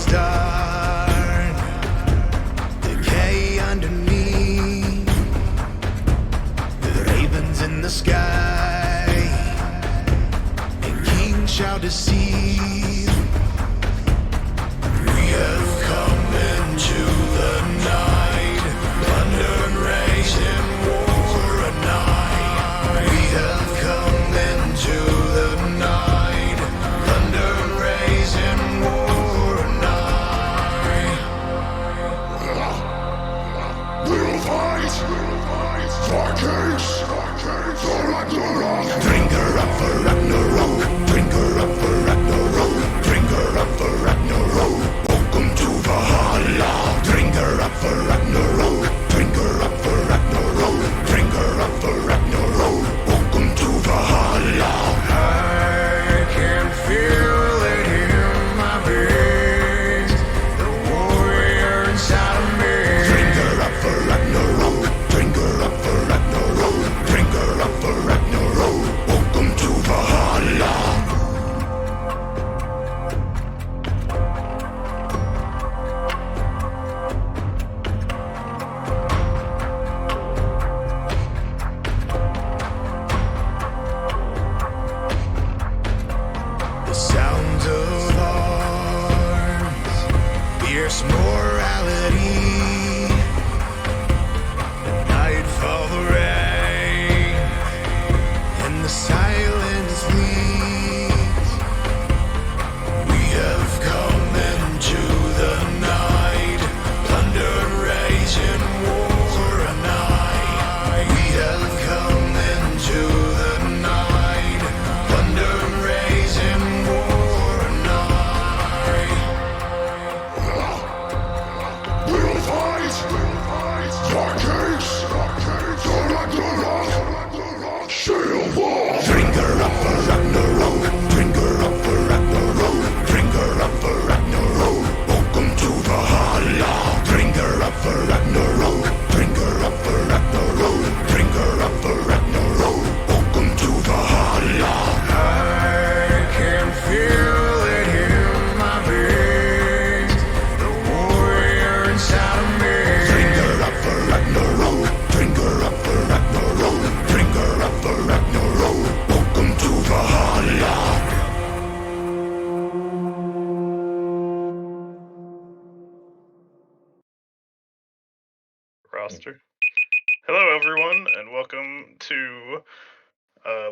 dark, decay underneath, the ravens in the sky, and kings shall deceive. We have come into the night, thunder and rage in war a night. We have come into the night, thunder and rage in war a night. We'll fight for kings, for Ragnarok. Drinker up for Ragnarok, drinker up for Ragnarok, drinker up for Ragnarok. Welcome to Valhalla. Drinker up for Ragnarok, drinker up for Ragnarok, drinker up for Ragnarok. Welcome to Valhalla. I can feel it in my veins, the warrior inside of me. Drinker up for Ragnarok, drinker up for Ragnarok, drinker up for Ragnarok. Welcome to Valhalla. The sounds of arms, fierce morality. Nightfall, the rain, and the silence leads. We have come into the night, thunder rage in war a night. We have come into the night, thunder rage in war a night. We'll fight for kings, for Ragnarok. Shield wall. Drinker up for Ragnarok, drinker up for Ragnarok, drinker up for Ragnarok. Welcome to Valhalla. Drinker up for Ragnarok, drinker up for Ragnarok, drinker up for Ragnarok. Welcome to Valhalla. I can feel it in my veins, the warrior inside of me. Drinker up for Ragnarok, drinker up for Ragnarok, drinker up for Ragnarok. Welcome to Valhalla. Roster. Hello, everyone, and welcome to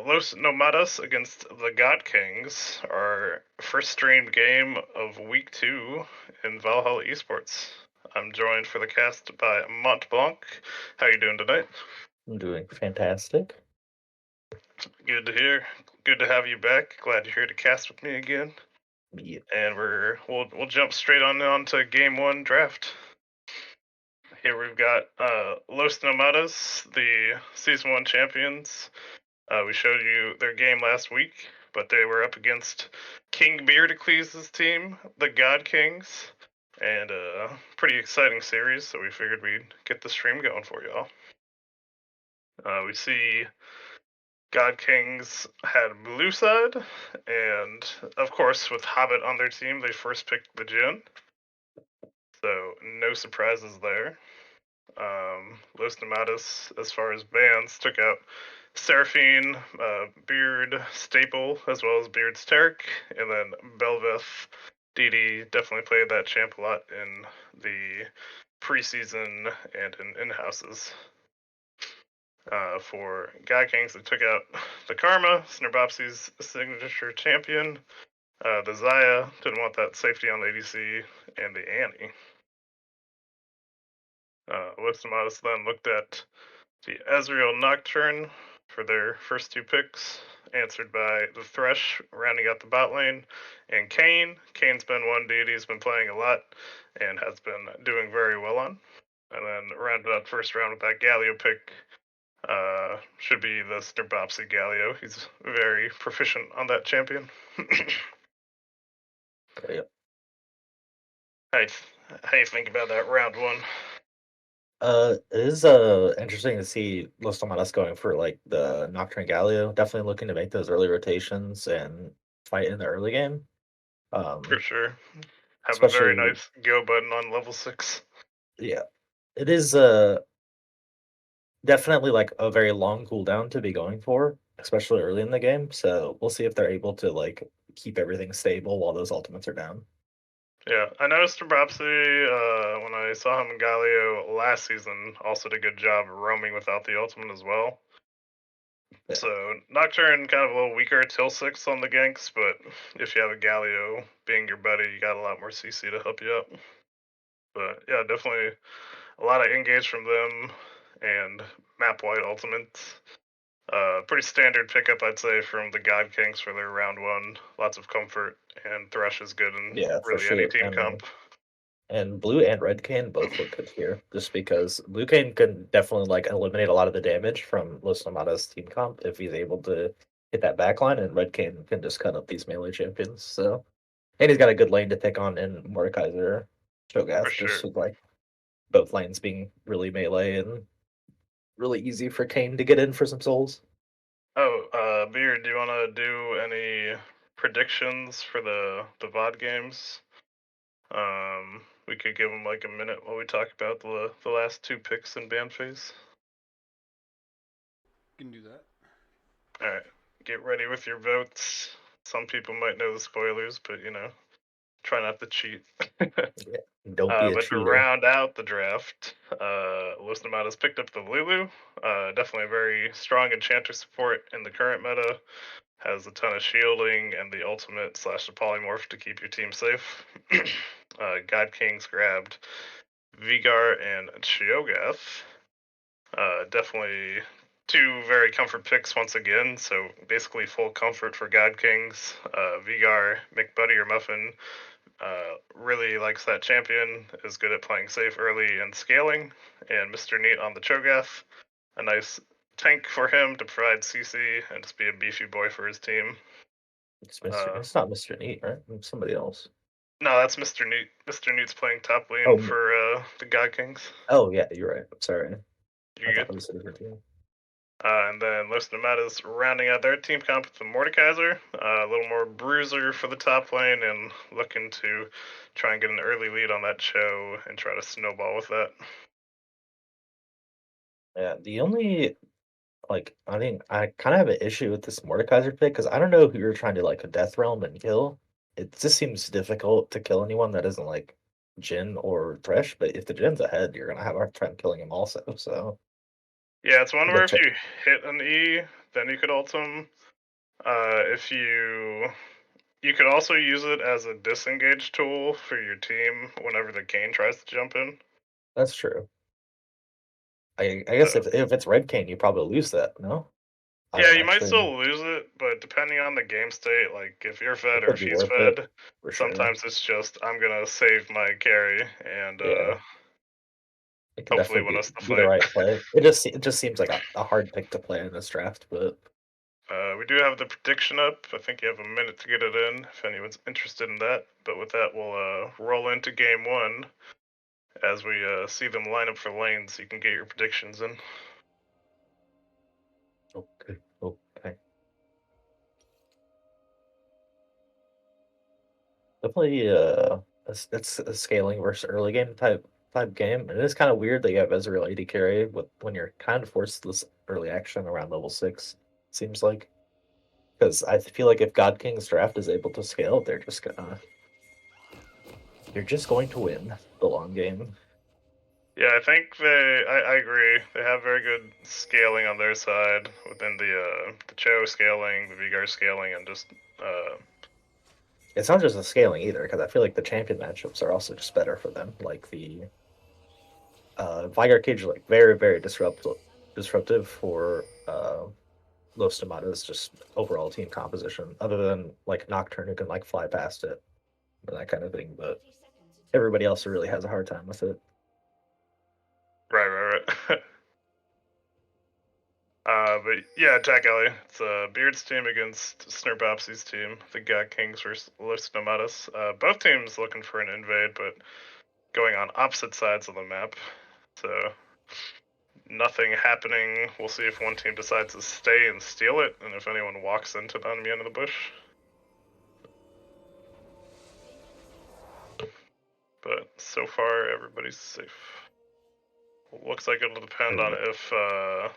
Los Nomadas against the God Kings, our first streamed game of Week 2 in Valhalla Esports. I'm joined for the cast by Mont Blanc. How you doing tonight? I'm doing fantastic. Good to hear. Good to have you back. Glad you're here to cast with me again. Yeah. And we'll jump straight on to Game 1 draft. Here we've got Los Nomadas, the Season 1 champions. We showed you their game last week, but they were up against King Beardacles' team, the God Kings, and a pretty exciting series, so we figured we'd get the stream going for y'all. We see God Kings had blue side, and of course, with Hobbit on their team, they first picked the Jinn, so no surprises there. Los Nomadas, as far as bands, took out Seraphine, Beard Staple, as well as Beard's Tarek, and then Belveth. DD definitely played that champ a lot in the preseason and in in-houses. For God Kings, they took out the Karma, Snirbopsy's signature champion, the Zaya, didn't want that safety on the ADC, and the Annie. Los Nomadas then looked at the Ezreal Nocturne for their first two picks, answered by the Thresh, rounding out the bot lane, and Kayn. Kayn's been one deity he's been playing a lot and has been doing very well on. And then rounded out first round with that Galio pick. Should be the Snirbopsy Galio. He's very proficient on that champion. Yep. How you think about that round one? It is interesting to see Los Tomatas going for like the Nocturne Galio. Definitely looking to make those early rotations and fight in the early game. For sure. have a very especially nice go button on level 6. yeah. It is definitely like a very long cooldown to be going for, especially early in the game. So we'll see if they're able to like keep everything stable while those ultimates are down. Yeah, I noticed Brapsy when I saw him in Galio last season also did a good job roaming without the ultimate as well. Yeah. So Nocturne kind of a little weaker till 6 on the ganks, but if you have a Galio being your buddy, you got a lot more CC to help you out. But yeah, definitely a lot of engage from them and map wide ultimates. Pretty standard pickup, I'd say, from the God Kings for their round 1. Lots of comfort, and Thresh is good in Yeah, for really any sure. team comp. And blue and red cane both look good here, just because blue cane can definitely like eliminate a lot of the damage from Los Nomada's team comp if he's able to hit that backline, and red cane can just cut up these melee champions. So, and he's got a good lane to pick on in Mordekaiser, For Shogath, just sure. with like both lanes being really melee and really easy for Kane to get in for some souls. Oh, Beard, do you want to do any predictions for the VOD games? We could give them like a minute while we talk about the last 2 picks in ban phase. Can do that. All right, get ready with your votes. Some people might know the spoilers, but try not to cheat. Yeah. Don't be a But to cheater. round out the draft, Los Nomadas picked up the Lulu. Definitely a very strong enchanter support in the current meta. Has a ton of shielding and the ultimate / the polymorph to keep your team safe. God Kings grabbed Vigar and Chiogath. Definitely 2 very comfort picks once again. So basically full comfort for God Kings. Vigar, McBuddy or Muffin really likes that champion, is good at playing safe early and scaling. And Mr. Neat on the Cho'Gath, a nice tank for him to provide CC and just be a beefy boy for his team. It's not Mr. Neat, right? It's somebody else. No, that's Mr. Neat. Mr. Neat's playing top lane Oh, for the God Kings. oh yeah, you're right. Sorry. I You thought good? it was a different team. And then Los Nomadas rounding out their team comp with the Mordekaiser. A little more bruiser for the top lane and looking to try and get an early lead on that show and try to snowball with that. Yeah, the only like I think I kind of have an issue with this Mordekaiser pick because I don't know who you're trying to like a death realm and kill. It just seems difficult to kill anyone that isn't like Jin or Thresh. But if the Jin's ahead, you're gonna have a hard time killing him also. So Yeah, it's one I where gotta if check. you hit an E, then you could ult him. If you could also use it as a disengage tool for your team whenever the Kane tries to jump in. That's true. I guess if it's Red Cane, you probably lose that. No, I Yeah, don't you might actually. still lose it, but depending on the game state, like if you're fed It or could if be he's worth it fed, for sure. sometimes it's just I'm gonna save my carry and Yeah, it could hopefully definitely win us the be the right fight. play. It just seems like a hard pick to play in this draft, but We do have the prediction up. I think you have a minute to get it in if anyone's interested in that. But with that, we'll roll into game 1 as we see them line up for lanes so you can get your predictions in. okay, okay. Definitely, it's a scaling versus early game type game. And it is kind of weird that you have Ezreal AD carry with when you're kind of forced to this early action around level 6. Seems like because I feel like if God King's draft is able to scale, they're just going to win the long game. Yeah, I think I agree. They have very good scaling on their side within the Cho scaling, the Vigar scaling, and just It's not just the scaling either, because I feel like the champion matchups are also just better for them. Like the Vigar Cage is like very disruptive for Los Tomatos just overall team composition, other than like Nocturne who can like fly past it or that kind of thing. But everybody else really has a hard time with it. right. But yeah, Attack Alley. It's Beard's team against Snurpopsy's team. The God Kings versus Los Nomadas. Both teams looking for an invade, but going on opposite sides of the map. So nothing happening. We'll see if one team decides to stay and steal it, and if anyone walks into the enemy end of the bush. so far everybody's safe. Looks like it'll depend on if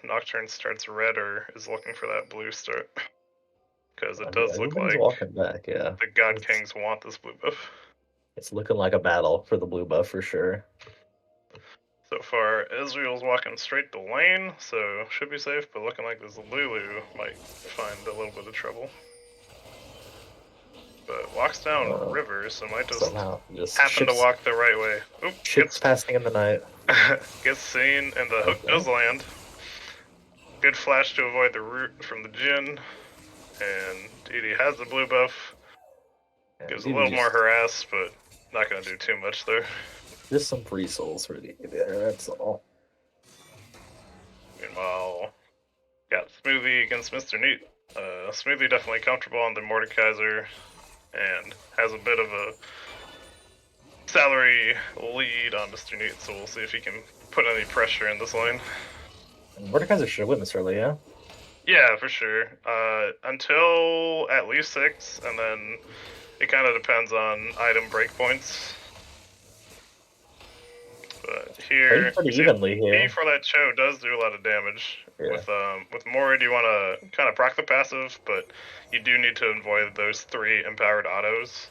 Nocturne starts red or is looking for that blue start. Because it does look Everybody's like walking back, yeah. the God Kings want this blue buff. It's looking like a battle for the blue buff for sure. So far, Israel's walking straight to lane, so should be safe, but looking like this Lulu might find a little bit of trouble. But walks down river, so might just Somehow, just happen to walk the right way. Oop, ships passing in the night. gets seen, and the hook does land. Good flash to avoid the root from the Jin, and DD has the blue buff. Yeah, Gives a little more harass, but not going to do too much there. Just some free souls for DD there, that's all. Meanwhile, got Smoothie against Mr. Neat. Smoothie definitely comfortable on the Mordekaiser, and has a bit of a salary lead on Mr. Neat, so we'll see if he can put any pressure in this lane. Mordekaiser should win this early, yeah? Yeah, for sure. Until at least 6, and then it kind of depends on item breakpoints. But here, pretty evenly here. B for that Cho does do a lot of damage. Yeah. With Mori, you want to kind of proc the passive, but you do need to avoid those 3 empowered autos.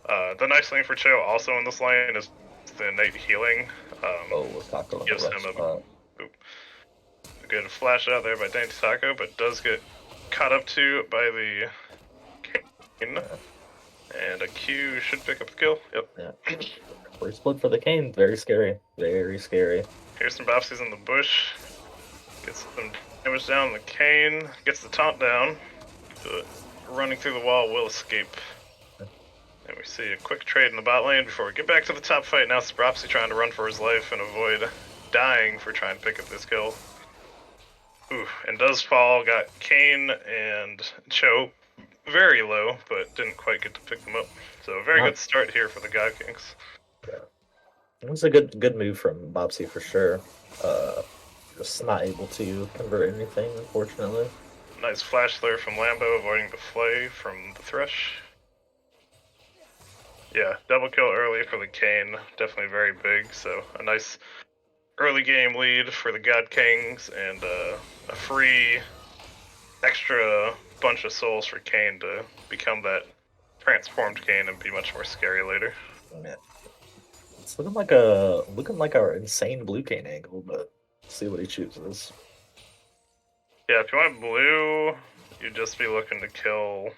The nice thing for Cho also in this lane is the innate healing. Gives him a good flash out there by Dainty Taco, but does get caught up to by the Kane. And a Q should pick up the kill. Yep. Yeah. First split for the Kane. Very scary. Very scary. Here's some Bopsies in the bush. Gets some damage down the Kane. Gets the taunt down. But running through the wall will escape. And we see a quick trade in the bot lane before we get back to the top fight. Now Spropsy trying to run for his life and avoid dying for trying to pick up this kill. Ooh, and does fall. Got Kane and Cho very low, but didn't quite get to pick them up. So a very good start here for the God Kings. Yeah. It was a good move from Bopsy for sure. Just not able to convert anything, unfortunately. Nice flash there from Lambo, avoiding the flay from the Thresh. Yeah, double kill early for the Kane, definitely very big, so a nice early game lead for the God Kings, and a free extra bunch of souls for Kane to become that transformed Kane and be much more scary later. Yeah. It's looking like our insane blue Kane angle, but let's see what he chooses. Yeah, if you want blue, you'd just be looking to kill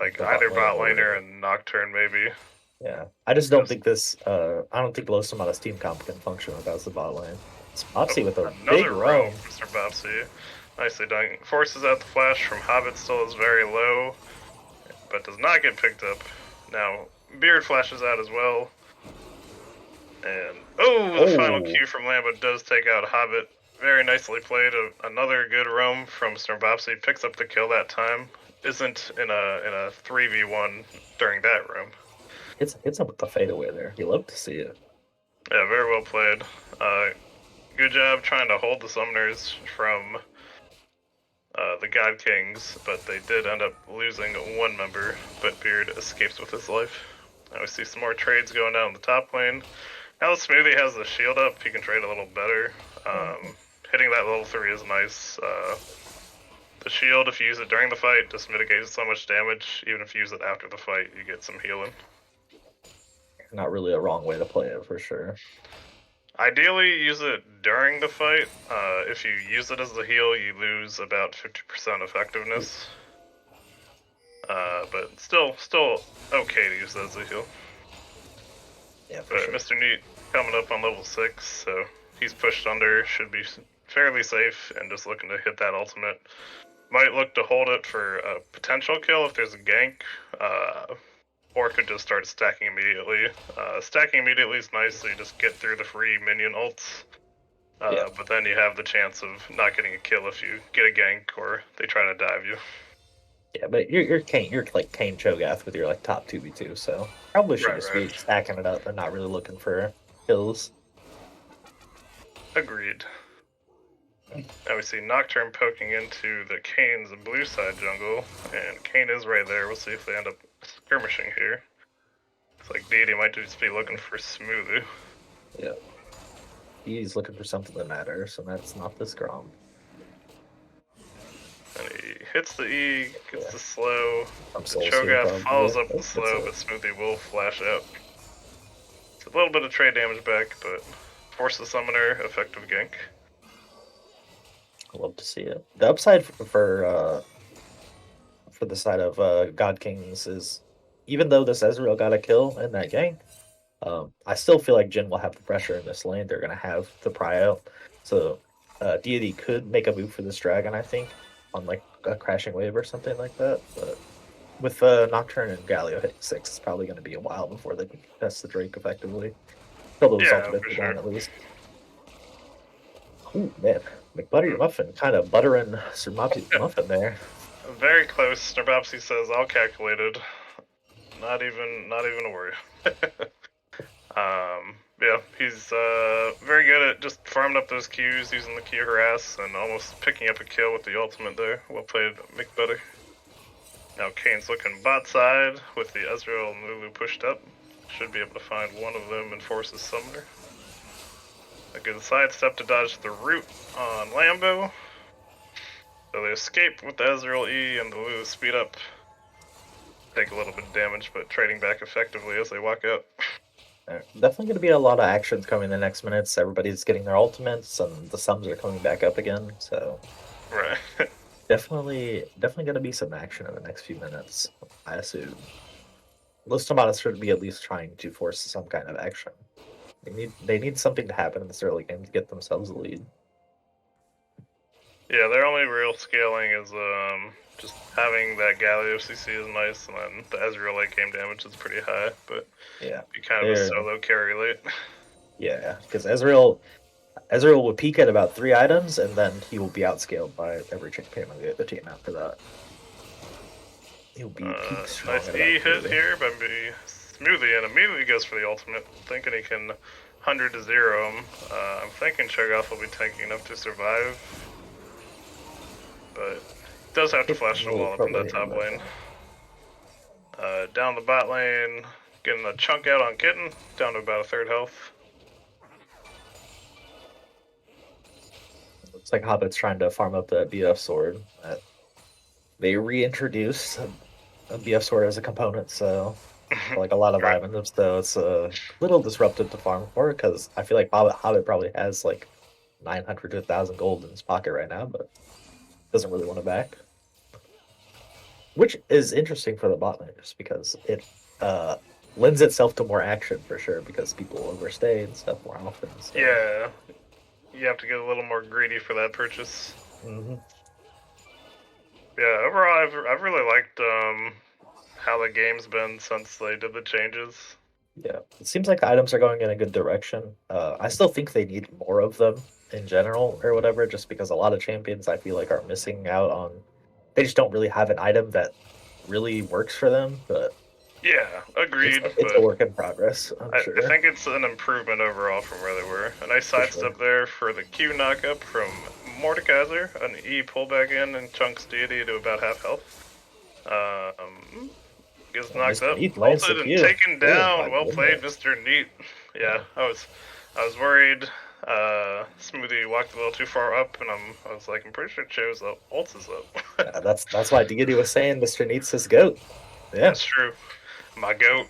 like either bot laner and Nocturne maybe. Yeah, I just don't think this. I don't think Los Nomadas team comp can function without the bot lane. It's Bopsy with a big roam. Mr. Bopsy, nicely done. Forces out the flash from Hobbit, still is very low, but does not get picked up. Now Beard flashes out as well, and the final Q from Lambo does take out Hobbit. Very nicely played. Another good roam from Bopsy. Picks up the kill that time. Isn't in a 3v1 during that room. Hits him with the fadeaway there. You love to see it. Yeah, very well played. Good job trying to hold the summoners from the God Kings, but they did end up losing one member, but Beard escapes with his life. Now we see some more trades going down the top lane. Now that Smoothie has the shield up, he can trade a little better. Hitting that level 3 is nice. The shield, if you use it during the fight, just mitigates so much damage. Even if you use it after the fight, you get some healing. Not really a wrong way to play it, for sure. Ideally, use it during the fight. If you use it as the heal, you lose about 50% effectiveness. But still okay to use it as a heal. Yeah, but sure. Mr. Neat coming up on level 6, so he's pushed under, should be fairly safe, and just looking to hit that ultimate. Might look to hold it for a potential kill if there's a gank, or could just start stacking immediately. Stacking immediately is nice, so you just get through the free minion ults. But then you have the chance of not getting a kill if you get a gank or they try to dive you. Yeah, but you're like Kane Cho'Gath with your like top 2v2, so probably should just be stacking it up and not really looking for kills. Agreed. Now we see Nocturne poking into the Kane's blue side jungle, and Kane is right there. We'll see if they end up skirmishing here. It's like Deity might just be looking for Smoothie. Yeah. He's looking for something that matters, and that's not this Grom. And he hits the E, gets Yeah. the slow. From The Soul Seed, Cho'Gath probably. follows up Oh, the slow, but that's Smoothie will flash out. It's a little bit of trade damage back, but force the summoner, effective gank. I love to see it. The upside for the side of God Kings is, even though this Ezreal got a kill in that gank, I still feel like Jin will have the pressure in this lane. They're gonna have the prio, so Deity could make a move for this dragon. I think on like a crashing wave or something like that. But with Nocturne and Galio hitting 6, it's probably going to be a while before they can test the Drake effectively. Till those Yeah, ultimates for are sure. down at least. Ooh, man. McButter Muffin kind of buttering Sir Muffin there. Very close. Narbopsy says all calculated. Not even a worry. Yeah, he's very good at just farming up those Qs, using the Q harass, and almost picking up a kill with the ultimate there. Well played, McButter. Now Kane's looking bot side with the Ezreal and Lulu pushed up. Should be able to find one of them and force his summoner. A good sidestep to dodge the root on Lambo. So they escape with the Ezreal E and the Lulu speed up. Take a little bit of damage, but trading back effectively as they walk out. Definitely going to be a lot of actions coming in the next minutes. Everybody's getting their ultimates, and the sums are coming back up again. So Right. definitely going to be some action in the next few minutes, I assume. Most Nomadas should be at least trying to force some kind of action. They need something to happen in this early game to get themselves a lead. Yeah, their only real scaling is just having that Galio CC is nice, and then the Ezreal late game damage is pretty high, but Yeah, be kind of a solo carry late. Yeah, because Ezreal will peak at about 3 items, and then he will be outscaled by every champion on the other team after that. He'll be peak strong Nice at E about hit 3. here by Smoothie, and immediately goes for the ultimate, thinking he can 100 to 0 him. I'm thinking Cho'Gath will be tanky enough to survive, but does have to flash the wall up in that top lane. Down the bot lane, getting a chunk out on Kitten, down to about a third health. Looks like Hobbit's trying to farm up the BF sword. They reintroduced a BF sword as a component, so like a lot of Right. items, so it's a little disruptive to farm for, because I feel like Hobbit probably has like 900 to 1,000 gold in his pocket right now, but doesn't really want to back. Which is interesting for the bot lane, just because it lends itself to more action for sure, because people overstay and stuff more often. So. Yeah, you have to get a little more greedy for that purchase. Mm-hmm. Yeah, overall, I've really liked how the game's been since they did the changes. Yeah, it seems like the items are going in a good direction. I still think they need more of them in general or whatever, just because a lot of champions I feel like are missing out on. They just don't really have an item that really works for them, but Yeah, agreed. it's a work in progress, I'm I sure. think it's an improvement overall from where they were. A nice sidestep there for the Q knockup from Mordekaiser, an E pull back in and chunks Deity to about half health. Gets knocked up, ulted and taken down. Well played, Mr. Neat. Yeah, I was worried. Smoothie walked a little too far up, and I was like, I'm pretty sure Cho's ult is up. That's why Deity was saying Mr. Neat's his goat. Yeah, that's true. My goat.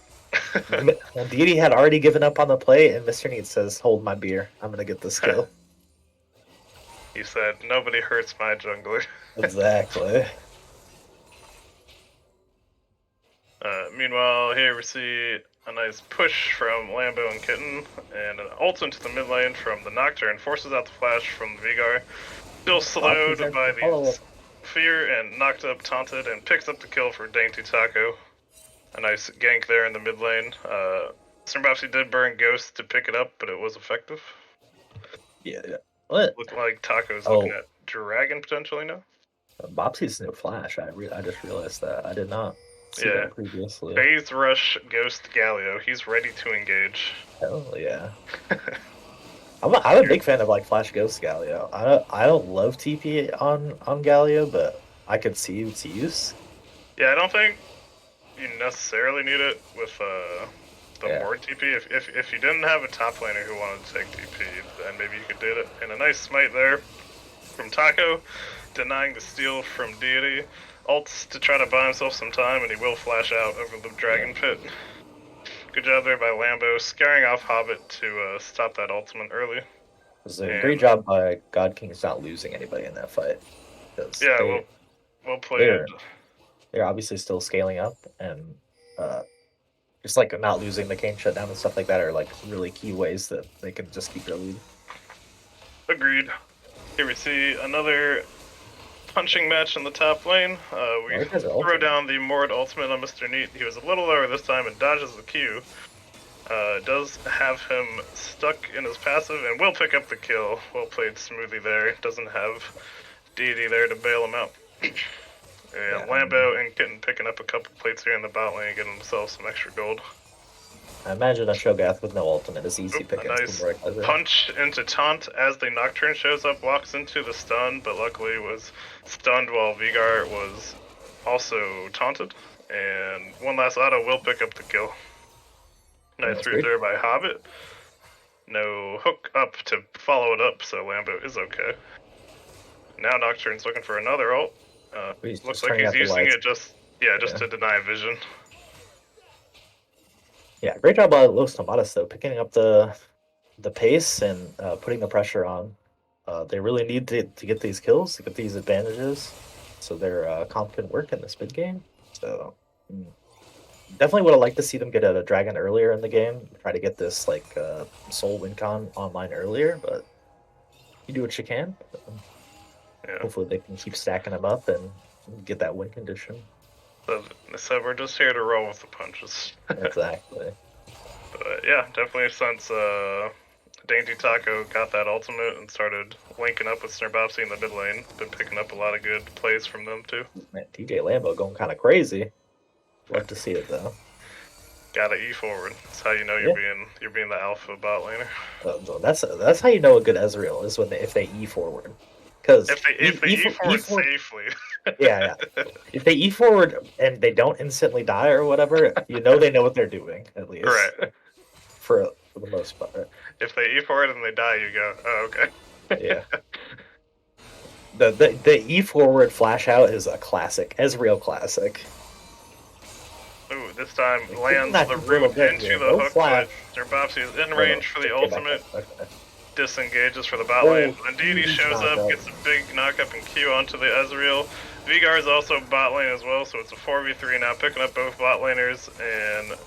Deity had already given up on the play, and Mr. Neat says, "Hold my beer. I'm gonna get this kill." He said, "Nobody hurts my jungler." Exactly. Meanwhile, here we see a nice push from Lambo and Kitten, and an ult into the mid lane from the Nocturne, forces out the flash from the Vigar. Still slowed by the Fear and knocked up, taunted, and picks up the kill for Dainty Taco. A nice gank there in the mid lane. Snirbopsy did burn Ghost to pick it up, but it was effective. Yeah. What? Looked like Taco's looking at Dragon potentially now. Bopsy's new flash. I just realized that. I did not see that previously. Phase Rush Ghost Galio. He's ready to engage. Hell yeah. I'm a big fan of like Flash Ghost Galio. I don't love TP on Galio, but I could see its use. Yeah, I don't think you necessarily need it with the Yeah. more TP. If you didn't have a top laner who wanted to take TP, then maybe you could do it. And a nice smite there from Taco, denying the steal from Deity. Ults to try to buy himself some time, and he will flash out over the Dragon Pit. Good job there by Lambo, scaring off Hobbit to stop that ultimate early. It was a great job by God King's not losing anybody in that fight. Yeah, well played. They're obviously still scaling up, and just like not losing the Kane shutdown and stuff like that are like really key ways that they can just keep their lead. Agreed. Here we see another punching match in the top lane. We throw down the Mord ultimate on Mr. Neat. He was a little lower this time and dodges the Q. Does have him stuck in his passive and will pick up the kill. Well played Smoothie there. Doesn't have Deity there to bail him out. And Lambo and Kitten picking up a couple plates here in the bot lane, getting themselves some extra gold. I imagine a Shogath with no ultimate is easy pick. A nice punch into taunt as the Nocturne shows up, walks into the stun, but luckily was stunned while Vigar was also taunted. And one last auto will pick up the kill. Nice root there by Hobbit. No hook up to follow it up, so Lambo is okay. Now Nocturne's looking for another ult. Looks like he's using it just to deny vision. Yeah, great job by Los Nomadas though, picking up the pace and putting the pressure on. They really need to get these kills, to get these advantages, so their comp can work in this mid game. So definitely would have liked to see them get a dragon earlier in the game, try to get this like soul win con online earlier, but you do what you can. Hopefully they can keep stacking them up and get that win condition. So we're just here to roll with the punches. Exactly. But yeah, definitely since Dainty Taco got that ultimate and started linking up with Snirbopsy in the mid lane, been picking up a lot of good plays from them too. Man, TJ Lambo going kind of crazy. Love to see it though. Gotta E forward. That's how you know you're being the alpha bot laner. That's how you know a good Ezreal is if they E forward. Because if they E forward safely. Yeah. If they E forward and they don't instantly die or whatever, you know they know what they're doing, at least. Right. For the most part. If they E forward and they die, you go, oh, okay. Yeah. The E forward flash out is a classic. Ezreal classic. Ooh, this time lands the root into the hook, but Snirbopsy is in range for the ultimate. Disengages for the bot lane. And Deity shows up, gets a big knockup and Q onto the Ezreal. Vigar is also bot lane as well, so it's a 4v3 now, picking up both bot laners and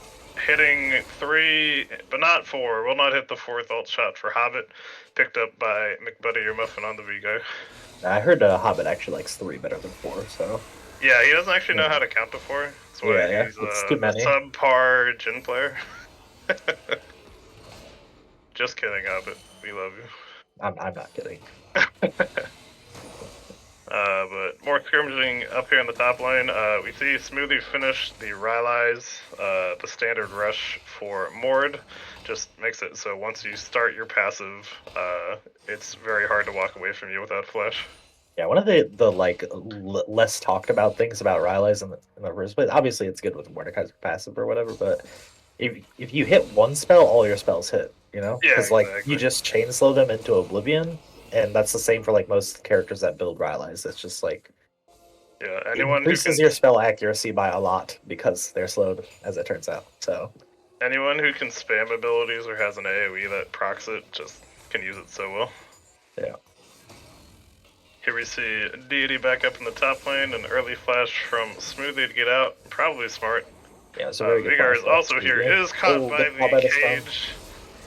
hitting 3, but not 4. Will not hit the 4th ult shot for Hobbit, picked up by McBuddy or Muffin on the Vigar. I heard Hobbit actually likes 3 better than 4, so... Yeah, he doesn't actually know how to count to 4. That's why he's a subpar Jhin player. Just kidding, Hobbit. We love you. I'm not kidding. But more skirmishing up here in the top lane. We see Smoothie finish the Rylai's, the standard rush for Mord. Just makes it so once you start your passive, it's very hard to walk away from you without flash. Yeah, one of the less talked about things about Rylai's in the first place. Obviously, it's good with Mordekaiser's passive or whatever, but if you hit one spell, all your spells hit. You know, because you just chain slow them into oblivion, and that's the same for like most characters that build Rylai's. It's just like anyone increases your spell accuracy by a lot because they're slowed, as it turns out. So anyone who can spam abilities or has an AOE that procs it just can use it so well. Yeah. Here we see Deity back up in the top lane, an early flash from Smoothie to get out. Probably smart. Yeah, so very good. Vigar is also here. Is caught by the cage.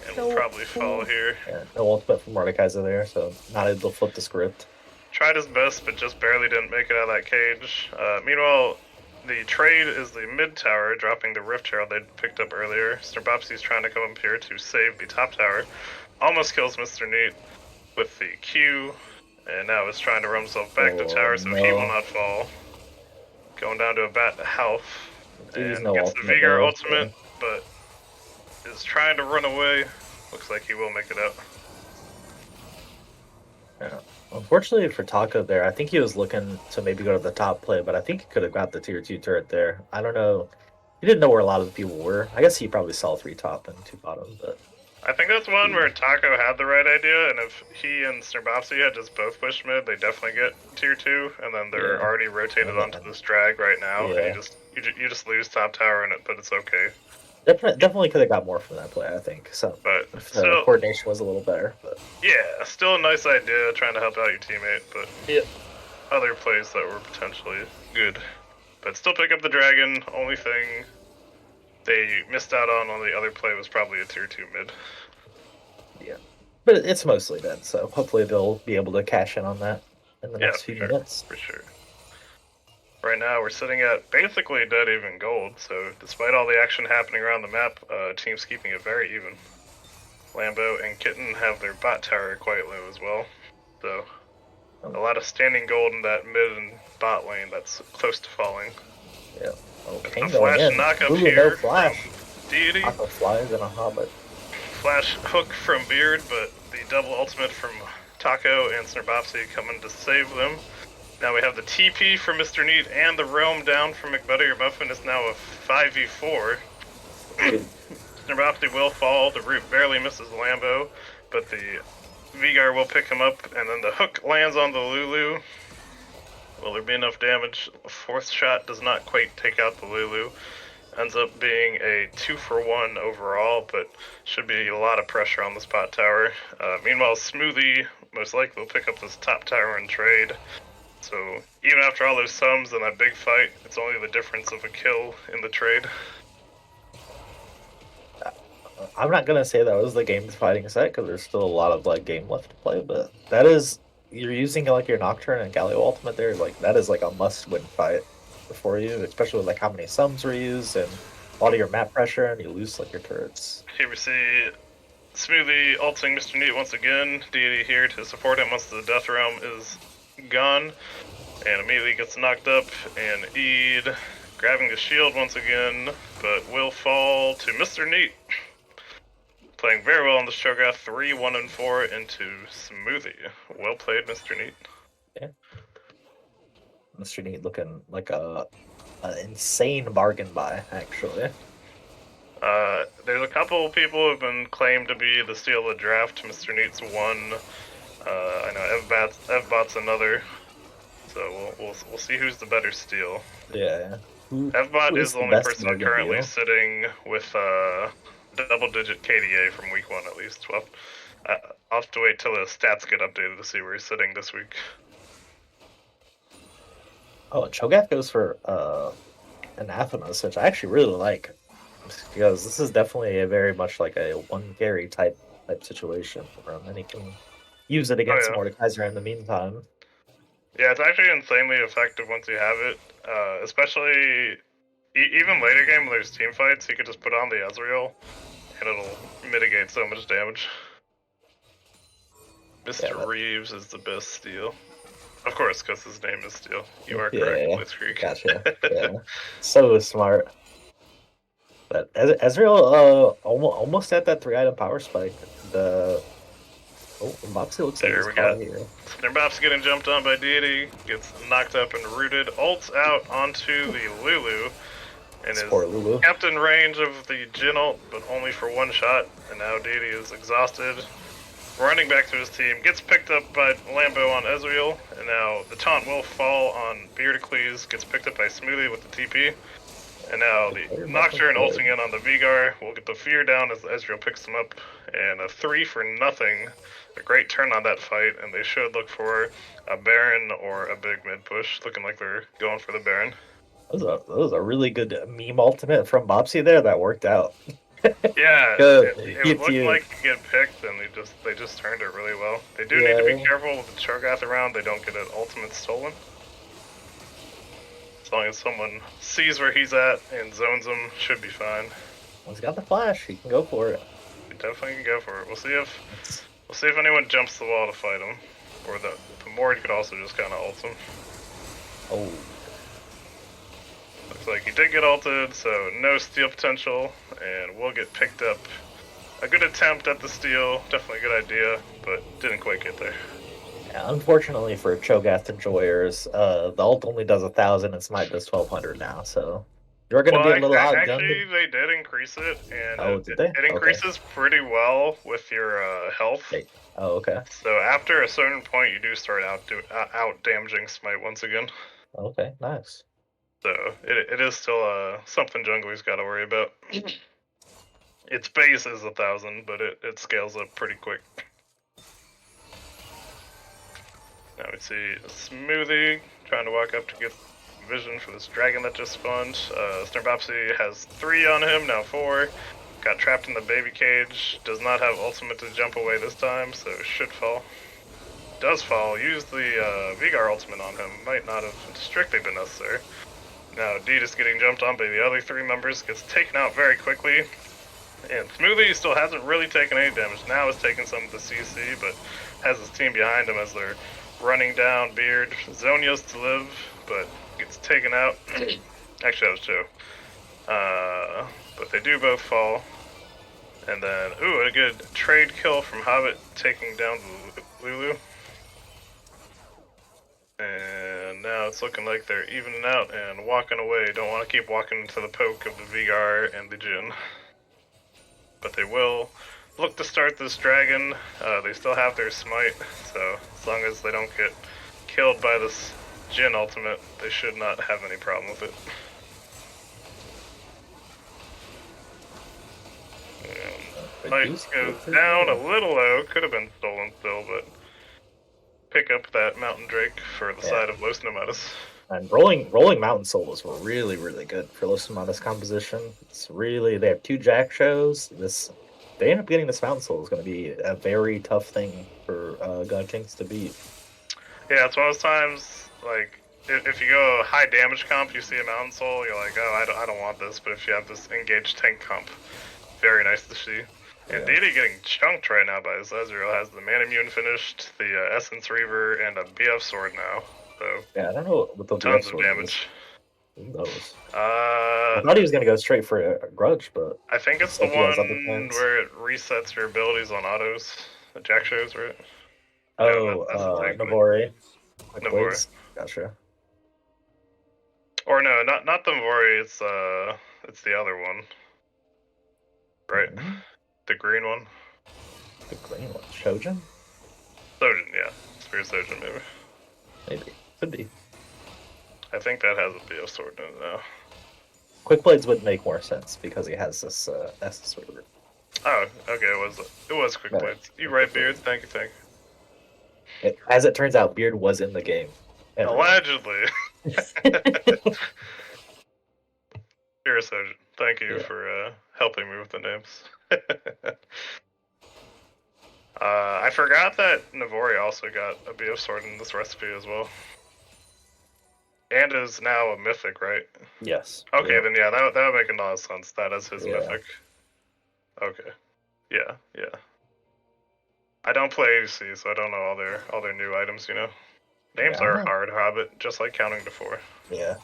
And will probably fall here. Yeah, no ultimate from Mordekaiser there, so not able to flip the script. Tried his best, but just barely didn't make it out of that cage. Meanwhile, the trade is the mid tower, dropping the Rift Herald they'd picked up earlier. Snirbopsy's trying to come up here to save the top tower. Almost kills Mr. Neat with the Q, and now is trying to run himself back to tower so he will not fall. Going down to a bat health. And gets the Vigar ultimate, but is trying to run away. Looks like he will make it out. Yeah. Unfortunately for Taco there, I think he was looking to maybe go to the top play, but I think he could have got the tier 2 turret there. I don't know He didn't know where a lot of the people were. I guess he probably saw 3 top and 2 bottom, but I think that's one where Taco had the right idea, and if he and Snirbopsy had just both pushed mid, they definitely get tier 2, and then they're Yeah. already rotated And onto then- this drag right now, and Yeah. you just lose top tower in it, but it's okay. definitely could have got more from that play, I think. So But if still, coordination was a little better, but yeah, still a nice idea trying to help out your teammate, but yeah. other plays that were potentially good. But still pick up the dragon. Only thing they missed out on the other play was probably a tier 2 mid. Yeah. But it's mostly dead, so hopefully they'll be able to cash in on that in the Yeah, next few minutes. for sure. Right now we're sitting at basically dead even gold, so despite all the action happening around the map, team's keeping it very even. Lambo and Kitten have their bot tower quite low as well, so a lot of standing gold in that mid and bot lane that's close to falling. Yeah. Oh, A King flash going in. knock up Ooh, here no flash. from Deity. Taco flies in a hobbit. Flash hook from Beard, but the double ultimate from Taco and Snirbopsy coming to save them. Now we have the TP from Mr. Neat and the Realm down from McBuddy. Your Muffin is now a 5v4. Snirbopsy will fall. The root barely misses Lambo, but the Vigar will pick him up, and then the hook lands on the Lulu. Will there be enough damage? A fourth shot does not quite take out the Lulu. Ends up being a 2-for-1 overall, but should be a lot of pressure on the spot tower. Meanwhile, Smoothie most likely will pick up this top tower and trade. So even after all those sums and that big fight, it's only the difference of a kill in the trade. I'm not gonna say that was the game fighting set because there's still a lot of like game left to play, but that is you're using like your Nocturne and Galio ultimate there. Like that is like a must-win fight for you, especially with like how many sums were used and a lot of your map pressure, and you lose like your turrets. Here we see Smoothie ulting Mr. Neat once again. Deity here to support him once the Death Realm is gone, and immediately gets knocked up. And Eid grabbing the shield once again, but will fall to Mr. Neat. Playing very well on the Shogun. 3, 1, and 4 into Smoothie. Well played, Mr. Neat. Yeah. Mr. Neat looking like a an insane bargain buy, actually. There's a couple people who have been claimed to be the steal of the draft. Mr. Neat's one. I know Evbot's another. So we'll see who's the better steal. Yeah. Evbot is the only best person bargain currently deal? sitting with double-digit KDA from week 1 at least. Well, I'll have to wait till the stats get updated to see where he's sitting this week. Oh, Cho'Gath goes for Anathemas, which I actually really like, because this is definitely a very much like a one carry type situation for him, and he can use it against yeah. Mordekaiser in the meantime. Yeah, it's actually insanely effective once you have it, especially even later game when there's team fights. You could just put on the Ezreal, and it'll mitigate so much damage. Mr. Reeves is the best steal. Of course, because his name is Steel. You are correct, Blitzkrieg. Gotcha. Yeah, so smart. But Ezreal, almost at that 3-item power spike. Moxie looks like There he's we caught go. here. Their map's getting jumped on by Deity, gets knocked up and rooted, ults out onto the Lulu, and is Poor Lulu. kept in range of the Jhin ult, but only for one shot, and now Deity is exhausted. Running back to his team, gets picked up by Lambo on Ezreal, and now the taunt will fall on Beardacles, gets picked up by Smoothie with the TP, and now the Nocturne ulting in on the Vigar will get the fear down as Ezreal picks him up, and a 3-for-0. A great turn on that fight, and they should look for a Baron or a big mid push, looking like they're going for the Baron. That was a really good meme ultimate from Mopsy there that worked out. Yeah, Good. it looked like it get picked, and they just turned it really well. They do need to be careful with the Cho'Gath around. They don't get an ultimate stolen. As long as someone sees where he's at and zones him, should be fine. Well, he's got the flash. He can go for it. He definitely can go for it. We'll see if anyone jumps the wall to fight him, or the Mord could also just kind of ult him. Oh. Looks like he did get ulted, so no steal potential, and will get picked up. A good attempt at the steal, definitely a good idea, but didn't quite get there. Yeah, unfortunately for Cho'Gath enjoyers, the ult only does 1,000 and Smite does 1,200 now, so You're going to be a Well, little actually, outgunned. they did increase it, and Oh, did they? it Okay. increases pretty well with your health. Hey. Oh, okay. So after a certain point, you do start out damaging Smite once again. Okay, nice. So it is still something Jungler's got to worry about. Its base is 1,000, but it scales up pretty quick. Now we see Smoothie trying to walk up to get vision for this dragon that just spawned. Snurpopsy has 3 on him, now 4. Got trapped in the baby cage. Does not have ultimate to jump away this time, so should fall. Does fall. Use the Vigar ultimate on him. Might not have strictly been necessary. Now Deed is getting jumped on by the other 3 members. Gets taken out very quickly. And Smoothie still hasn't really taken any damage. Now is taking some of the CC, but has his team behind him as they're running down Beard. Zonia's to live, but gets taken out. Actually, that was Joe. But they do both fall. And then, ooh, a good trade kill from Hobbit taking down Lulu. And now it's looking like they're evening out and walking away. Don't want to keep walking into the poke of the Vigar and the Jhin. But they will look to start this dragon. They still have their smite, so as long as they don't get killed by this Jhin ultimate, they should not have any problem with it. Might go down a little low, could have been stolen still, but pick up that Mountain Drake for the side of Los Nomadas. And rolling Mountain Solos were really, really good for Los Nomadas composition. It's really, they have 2 Jack shows. They end up getting this Mountain Soul is going to be a very tough thing for God Kings to beat. Yeah, it's one of those times, like, if you go high damage comp, you see a Mountain Soul, you're like, oh, I don't want this. But if you have this engaged tank comp, very nice to see. And Didi getting chunked right now by his Ezreal. Has the Man Immune finished, the Essence Reaver, and a BF Sword now. So yeah, I don't know what the tons of damage. Who knows? I thought he was going to go straight for a grudge, but I think it's the one where it resets your abilities on autos. The Jack shows, right? Oh, Navori. Navori. Gotcha. Or no, not the Navori. It's the other one. Right. Mm-hmm. The green one. The green one. Shojin? Shojin, yeah. Spirit Shojin, maybe. Maybe. Could be. I think that has a BF sword in it now. Quick Blades would make more sense because he has this Essence Reaver. Oh, okay. It was Quick Blades. You right, Beard. Thank you. As it turns out, Beard was in the game. Allegedly. Spirit Shojin. Thank you for helping me with the names. I forgot that Navori also got a BF sword in this recipe as well. And is now a mythic, right? Yes. Okay, then yeah, that would make a lot of sense. That is his mythic. Okay. Yeah. I don't play ADC, so I don't know all their new items, you know. Names are hard, Hobbit, just like counting to 4. Yeah.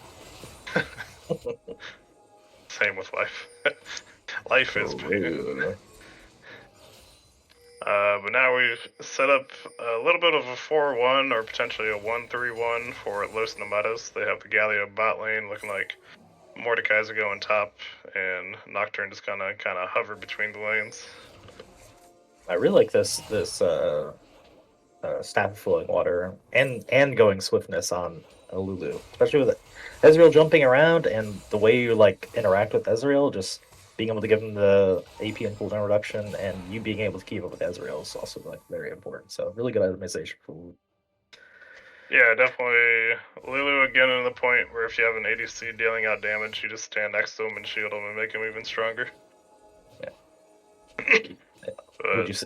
Same with life. Life is pain. But now we've set up a little bit of a 4-1 or potentially a 1-3-1 for Los Nomadas. They have the Galio bot lane looking like Mordekaiser going top, and Nocturne just kind of hover between the lanes. I really like this Staff of Flowing Water and going Swiftness on Lulu, especially with Ezreal jumping around and the way you like interact with Ezreal, just being able to give him the AP and cooldown reduction, and you being able to keep up with Ezreal is also like very important. So really good itemization for Lulu. Yeah, definitely. Lulu again in the point where if you have an ADC dealing out damage, you just stand next to him and shield him and make him even stronger. Yeah.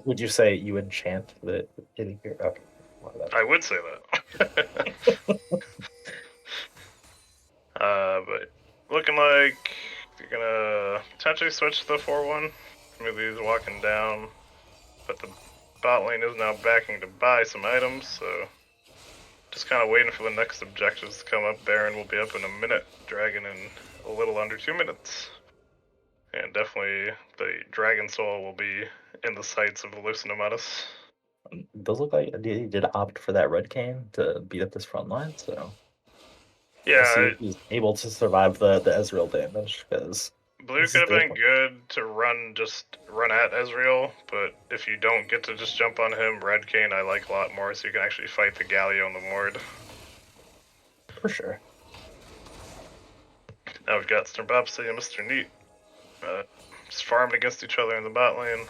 Would you say you enchant the hitting here? Okay. I would say that. But looking like you're gonna potentially switch to the 4-1. Smoothie's walking down, but the bot lane is now backing to buy some items, so just kind of waiting for the next objectives to come up. Baron will be up in a minute, Dragon in a little under 2 minutes. And definitely the Dragon Soul will be in the sights of the Los Nomadas. It does look like he did opt for that Red Cane to beat up this front line, so... to see Yeah, if he's able to survive the Ezreal damage, because blue this could is have been different. good to run at Ezreal, but if you don't get to just jump on him, red Kane I like a lot more, so you can actually fight the Galio and the Mord. For sure. Now we've got Strbopsy and Mr. Neat just farming against each other in the bot lane.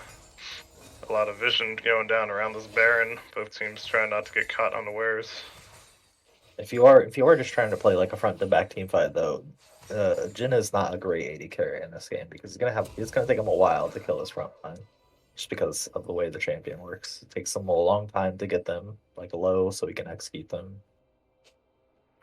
A lot of vision going down around this Baron. Both teams trying not to get caught unawares. If you are just trying to play like a front to back team fight though, Jin is not a great AD carry in this game because it's gonna take him a while to kill his front line. Just because of the way the champion works. It takes him a long time to get them like low so he can execute them.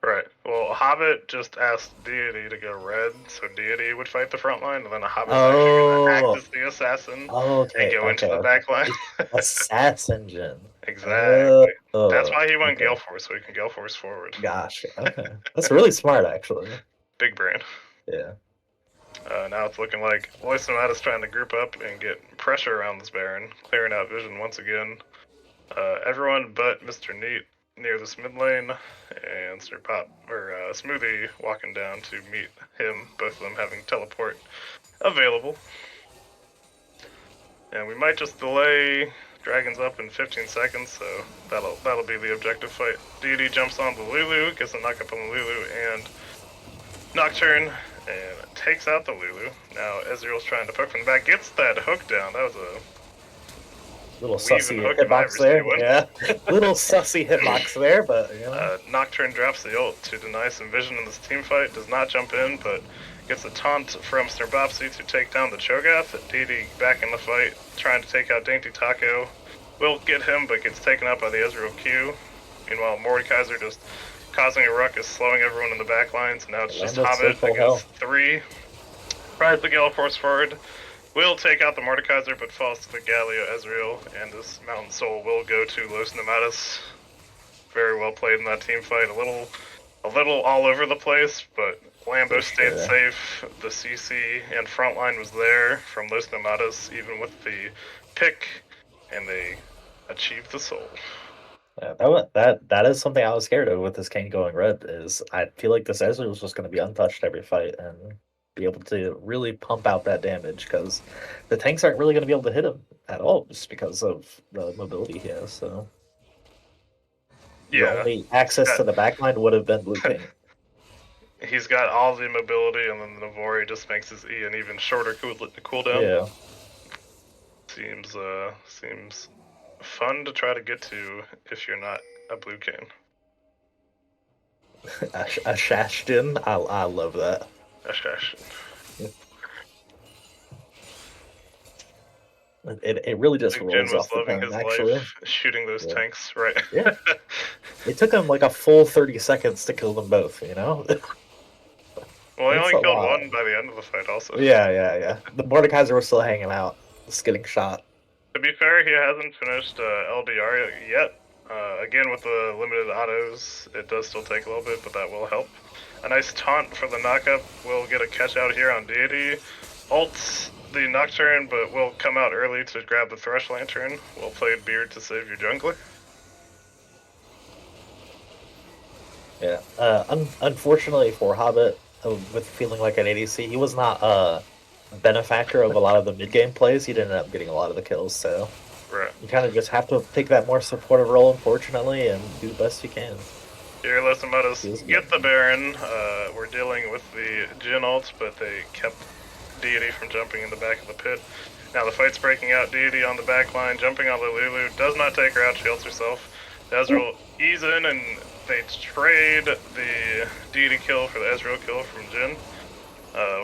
Right. Well, Hobbit just asked Deity to go red, so Deity would fight the front line, and then Hobbit's actually going to act as the assassin and Okay, go into the okay. back line. Assassin Jin. Exactly. That's Oh, why he went okay. Gale Force, so he can Gale Force forward. Gotcha. Okay. That's really smart actually. Big brain. Yeah. Now it's looking like Lois is trying to group up and get pressure around this Baron, clearing out vision once again. Everyone but Mr. Neat near this mid lane, and Smoothie walking down to meet him, both of them having teleport available. And we might just delay Dragons up in 15 seconds, so that'll be the objective fight. Deity jumps on the Lulu, gets a knock up on the Lulu, and Nocturne, and takes out the Lulu. Now Ezreal's trying to poke from the back, gets that hook down. That was a Little weave sussy and hook if I ever hitbox there. seen one. Yeah. Little sussy hitbox there, but you know. Nocturne drops the ult to deny some vision in this team fight, does not jump in, but gets a taunt from Strbopsy to take down the Cho'Gath. Deity back in the fight, trying to take out Dainty Taco. Will get him, but gets taken out by the Ezreal Q. Meanwhile, Mordekaiser just causing a ruckus, slowing everyone in the back lines. Now it's just Hobbit against 3. Tries the Gale Force forward. Will take out the Mordekaiser, but falls to the Galio Ezreal, and this Mountain Soul will go to Los Nomadas. Very well played in that team fight. A little all over the place, but Lambo stayed safe. The CC and frontline was there from Los Nomadas, even with the pick, and they achieved the soul. Yeah, that is something I was scared of with this Kane going red. Is I feel like this Ezreal was just going to be untouched every fight and be able to really pump out that damage because the tanks aren't really going to be able to hit him at all just because of the mobility he has. So your only access to the backline would have been Blue King. He's got all the mobility, and then the Navori just makes his E an even shorter cooldown. Yeah. Seems fun to try to get to if you're not a Blue King. A Shashtin, I love that. A Shashtin. It really just rolls Jin was off the loving tongue, his actually. life shooting those tanks, right? Yeah. It took him like a full 30 seconds to kill them both, you know? Well, he only killed one by the end of the fight, also. Yeah. The Mordekaiser was still hanging out, just getting shot. To be fair, he hasn't finished LDR yet. Again, with the limited autos, it does still take a little bit, but that will help. A nice taunt for the knockup. We'll get a catch out here on Deity. Ults the Nocturne, but will come out early to grab the Thresh Lantern. Well played, Beard, to save your jungler. Yeah. Unfortunately for Hobbit, with feeling like an ADC, he was not a benefactor of a lot of the mid-game plays. He didn't end up getting a lot of the kills, so right. You kind of just have to take that more supportive role, unfortunately, and do the best you can. Here, let's get the Baron. We're dealing with the Jin ults, but they kept Deity from jumping in the back of the pit. Now the fight's breaking out. Deity on the back line, jumping on the Lulu, does not take her out, shields herself. Ezreal ease in, and they trade the Deity kill for the Ezreal kill from Jin.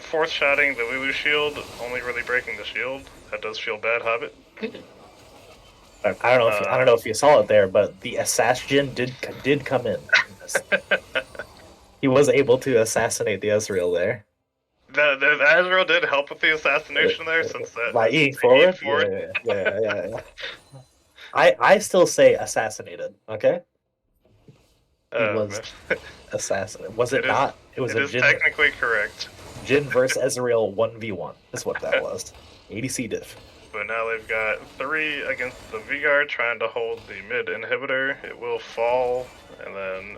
Fourth shotting the Lulu shield, only really breaking the shield. That does feel bad, Hobbit. I don't know if you saw it there, but the assassin did come in. He was able to assassinate the Ezreal there. The Ezreal did help with the assassination there, since that by eating forward. Yeah. I still say assassinated. Okay. He was assassinated. Was it not? It was a Jin. Technically correct. Jin versus Ezreal 1v1 is what that was. ADC diff. But now they've got 3 against the Vigard trying to hold the mid inhibitor. It will fall, and then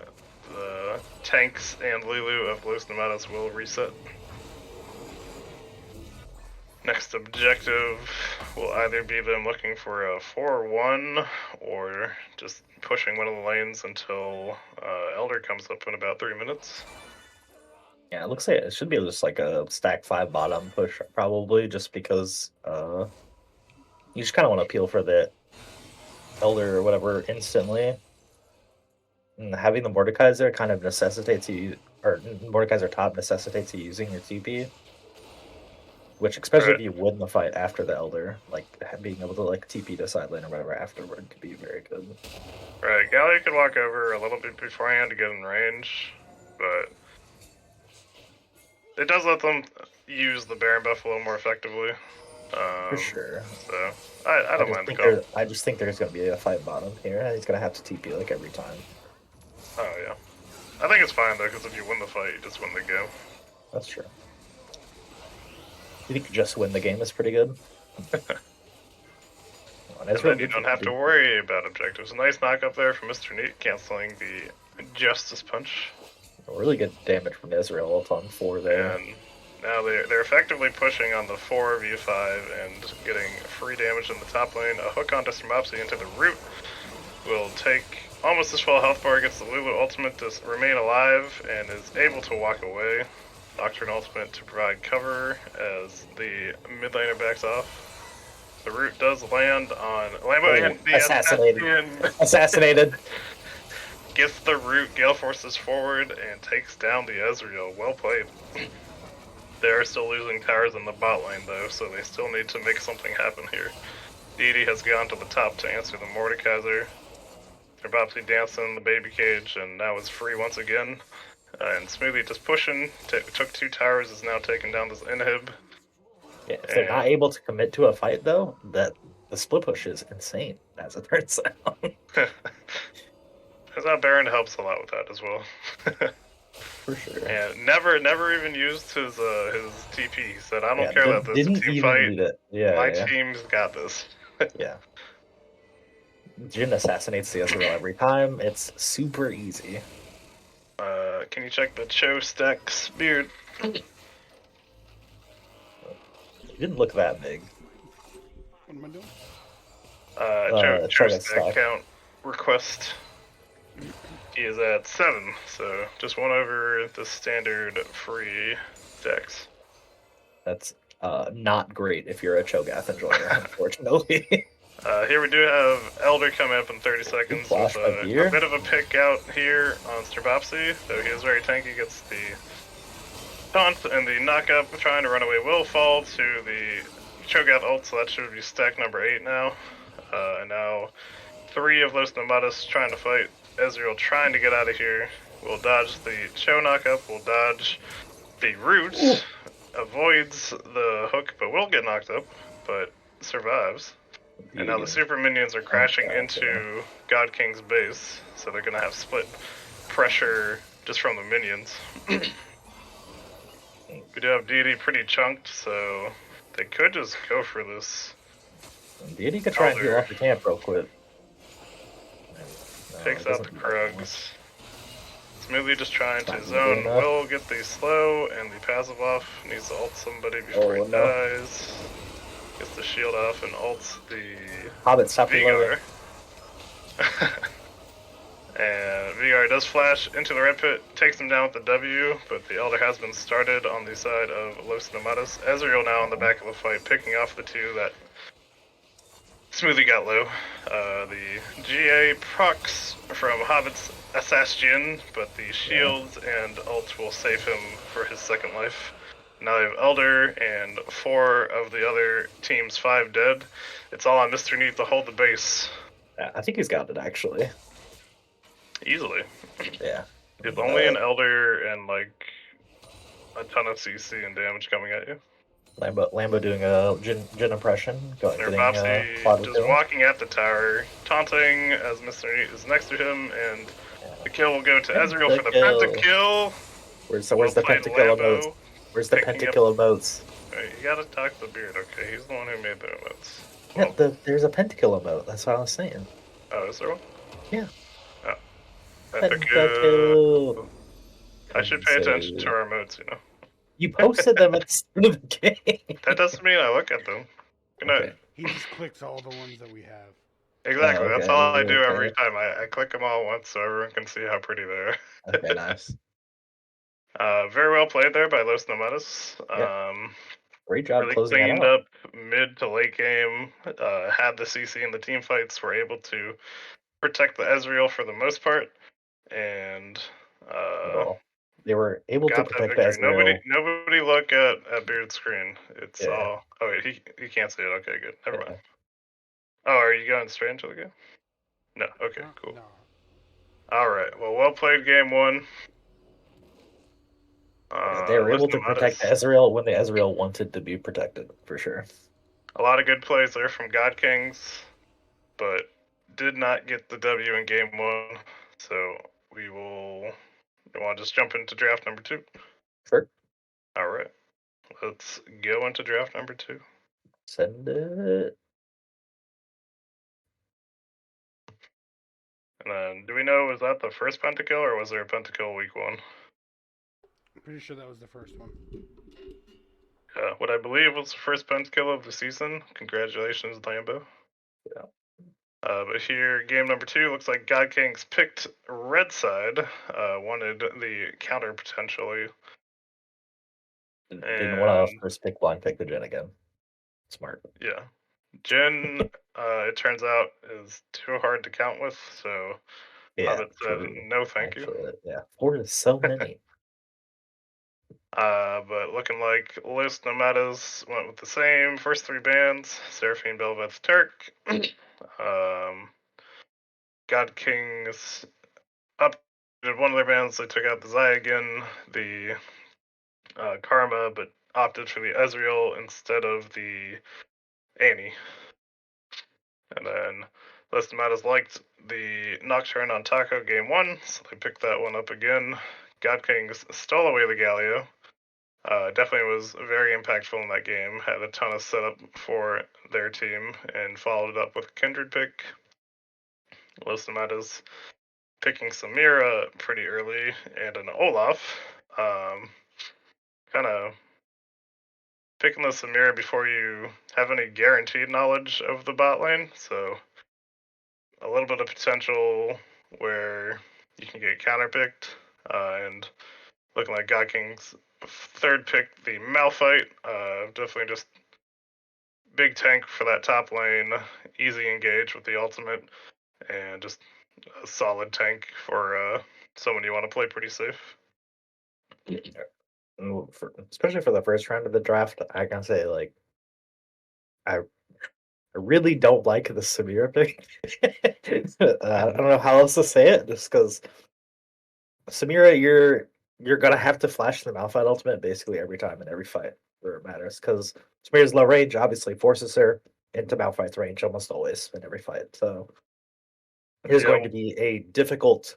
the tanks and Lulu of Los Nomadas will reset. Next objective will either be them looking for a 4-1 or just pushing one of the lanes until Elder comes up in about 3 minutes. Yeah, it looks like it should be just like a stack 5 bottom push, probably, just because you just kind of want to appeal for the Elder or whatever instantly. And having the Mordekaiser kind of necessitates you, or Mordekaiser top necessitates you using your TP. Which, especially Right. if you win the fight after the Elder, like being able to like TP to side lane or whatever afterward could be very good. Right, Gallia could walk over a little bit beforehand to get in range, but it does let them use the Baron buff a little more effectively. For sure. So I don't mind the call. I just think there's going to be a fight bottom here, and he's going to have to TP like every time. Oh yeah, I think it's fine though, because if you win the fight, you just win the game. That's true. You think just win the game is pretty good. And then you don't have to worry about objectives. A nice knock up there from Mr. Neat, canceling the Justice Punch. Really good damage from Israel up on 4 there. And now they're effectively pushing on the 4v5 and getting free damage in the top lane. A hook onto Smopsy into the root will take almost his full health bar, gets the Lulu ultimate to remain alive, and is able to walk away. Nocturne ultimate to provide cover as the mid laner backs off. The root does land on Lambo and the Assassinated. Gets the root, Gale forces forward, and takes down the Ezreal. Well played. They are still losing towers in the bot lane though, so they still need to make something happen here. Deity has gone to the top to answer the Mordekaiser. They're Bopsy dancing in the baby cage, and now is free once again. And Smoothie just pushing, took 2 towers, is now taking down this inhib. Yeah, if they're not able to commit to a fight though, that the split push is insane, as it turns out. Because Baron helps a lot with that as well. For sure. And never even used his TP. He said, "I don't care about this didn't team even fight. need it. Yeah, My team's got this." Yeah. Jin assassinates the Ezreal every time. It's super easy. Can you check the Cho Stacks beard? It didn't look that big. What am I doing? Cho Stack count request. He is at 7, so just one over the standard free decks. That's not great if you're a Cho'Gath enjoyer, unfortunately. Here we do have Elder coming up in 30 seconds with a bit of a pick out here on Strabopsy, though he is very tanky, gets the taunt and the knock-up, trying to run away will fall to the Cho'Gath ult, so that should be stack number 8 now. And now 3 of Los Nomadas trying to fight. Ezreal trying to get out of here. Will dodge the Cho knock-up, will dodge the root, avoids the hook, but will get knocked up, but survives. And now the super minions are crashing into God King's base, so they're gonna have split pressure just from the minions. We do have Deity pretty chunked, so they could just go for this. Deity could try and heal off the camp real quick. Takes out the Krugs. Smoothly just trying to zone. Will get the slow and the passive off. Needs to ult somebody before he dies. Gets the shield off and ults the Hobbit, stop Vigor. And Vigor does flash into the red pit, takes him down with the W, but the Elder has been started on the side of Los Nomadas. Ezreal now on the back of the fight, picking off the 2 that Smoothie got low. The GA procs from Hobbit's Assassin, but the shields and ult will save him for his second life. Now they have Elder and 4 of the other team's 5 dead. It's all on Mr. Neat to hold the base. Yeah, I think he's got it, actually. Easily. Yeah. It's only an Elder and like a ton of CC and damage coming at you. Lambo doing a Jin impression. They're Bopsy just walking at the tower, taunting as Mr. Neat is next to him, and the kill will go to Ezreal for the pentakill. Where's the pentakill emotes? Where's the pentakill emotes? Right, you gotta talk to the beard, okay? He's the one who made the emotes. Yeah, there's a pentakill emote. That's what I was saying. Oh, is there one? Yeah. Oh. Pentakill. I should pay attention to our modes, you know. You posted them at the start of the game. That doesn't mean I look at them. Good night. Okay. He just clicks all the ones that we have. Exactly. That's okay, all I do every okay. time. I click them all once so everyone can see how pretty they are. Okay, nice. Very well played there by Los Nomadas. Great job Really closing that cleaned out. up mid to late game. Had the CC in the team fights. Were able to protect the Ezreal for the most part, and Well, they were able to got that protect the victory. Ezreal. Nobody look at Beard's screen. It's Yeah. all. Oh wait, he can't see it. Okay, good. Never Yeah. mind. Oh, are you going straight into the game? No. Okay, cool. No. All right. Well played game one. They were able Los to protect the Nomadas. Ezreal when the Ezreal wanted to be protected, for sure. A lot of good plays there from God Kings, but did not get the W in game one. So we will. You want to just jump into draft number 2? Sure. All right. Let's go into draft number 2. Send it. And then, do we know, was that the first pentakill or was there a pentakill week 1? I'm pretty sure that was the first one. What I believe was the first pentakill of the season. Congratulations, Lambo. Yeah. But here, game number 2, looks like God Kings picked red side. Wanted the counter potentially. Didn't want to first pick blind pick the Jhin again. Smart. Yeah. Jhin, it turns out, is too hard to count with, so Hobbit said no thank you. Yeah, 4 is so many. But looking like Los Nomadas went with the same first 3 bands: Seraphine, Belveth, Turk. God Kings updated one of their bands. They took out the Zygon, the Karma, but opted for the Ezreal instead of the Annie. And then Los Nomadas liked the Nocturne on Taco game 1, so they picked that one up again. God Kings stole away the Galio. Definitely was very impactful in that game. Had a ton of setup for their team and followed it up with a Kindred pick. Los Nomadas picking Samira pretty early and an Olaf. Kind of picking the Samira before you have any guaranteed knowledge of the bot lane. So a little bit of potential where you can get counterpicked. And looking like God King's third pick, the Malphite. Definitely just big tank for that top lane, easy engage with the ultimate, and just a solid tank for someone you want to play pretty safe. Especially for the first round of the draft, I can say like I really don't like the Samira pick. I don't know how else to say it, just because Samira, you're gonna have to flash the Malphite ultimate basically every time in every fight where it matters, because Samira's low range obviously forces her into Malphite's range almost always in every fight. So it is going to be a difficult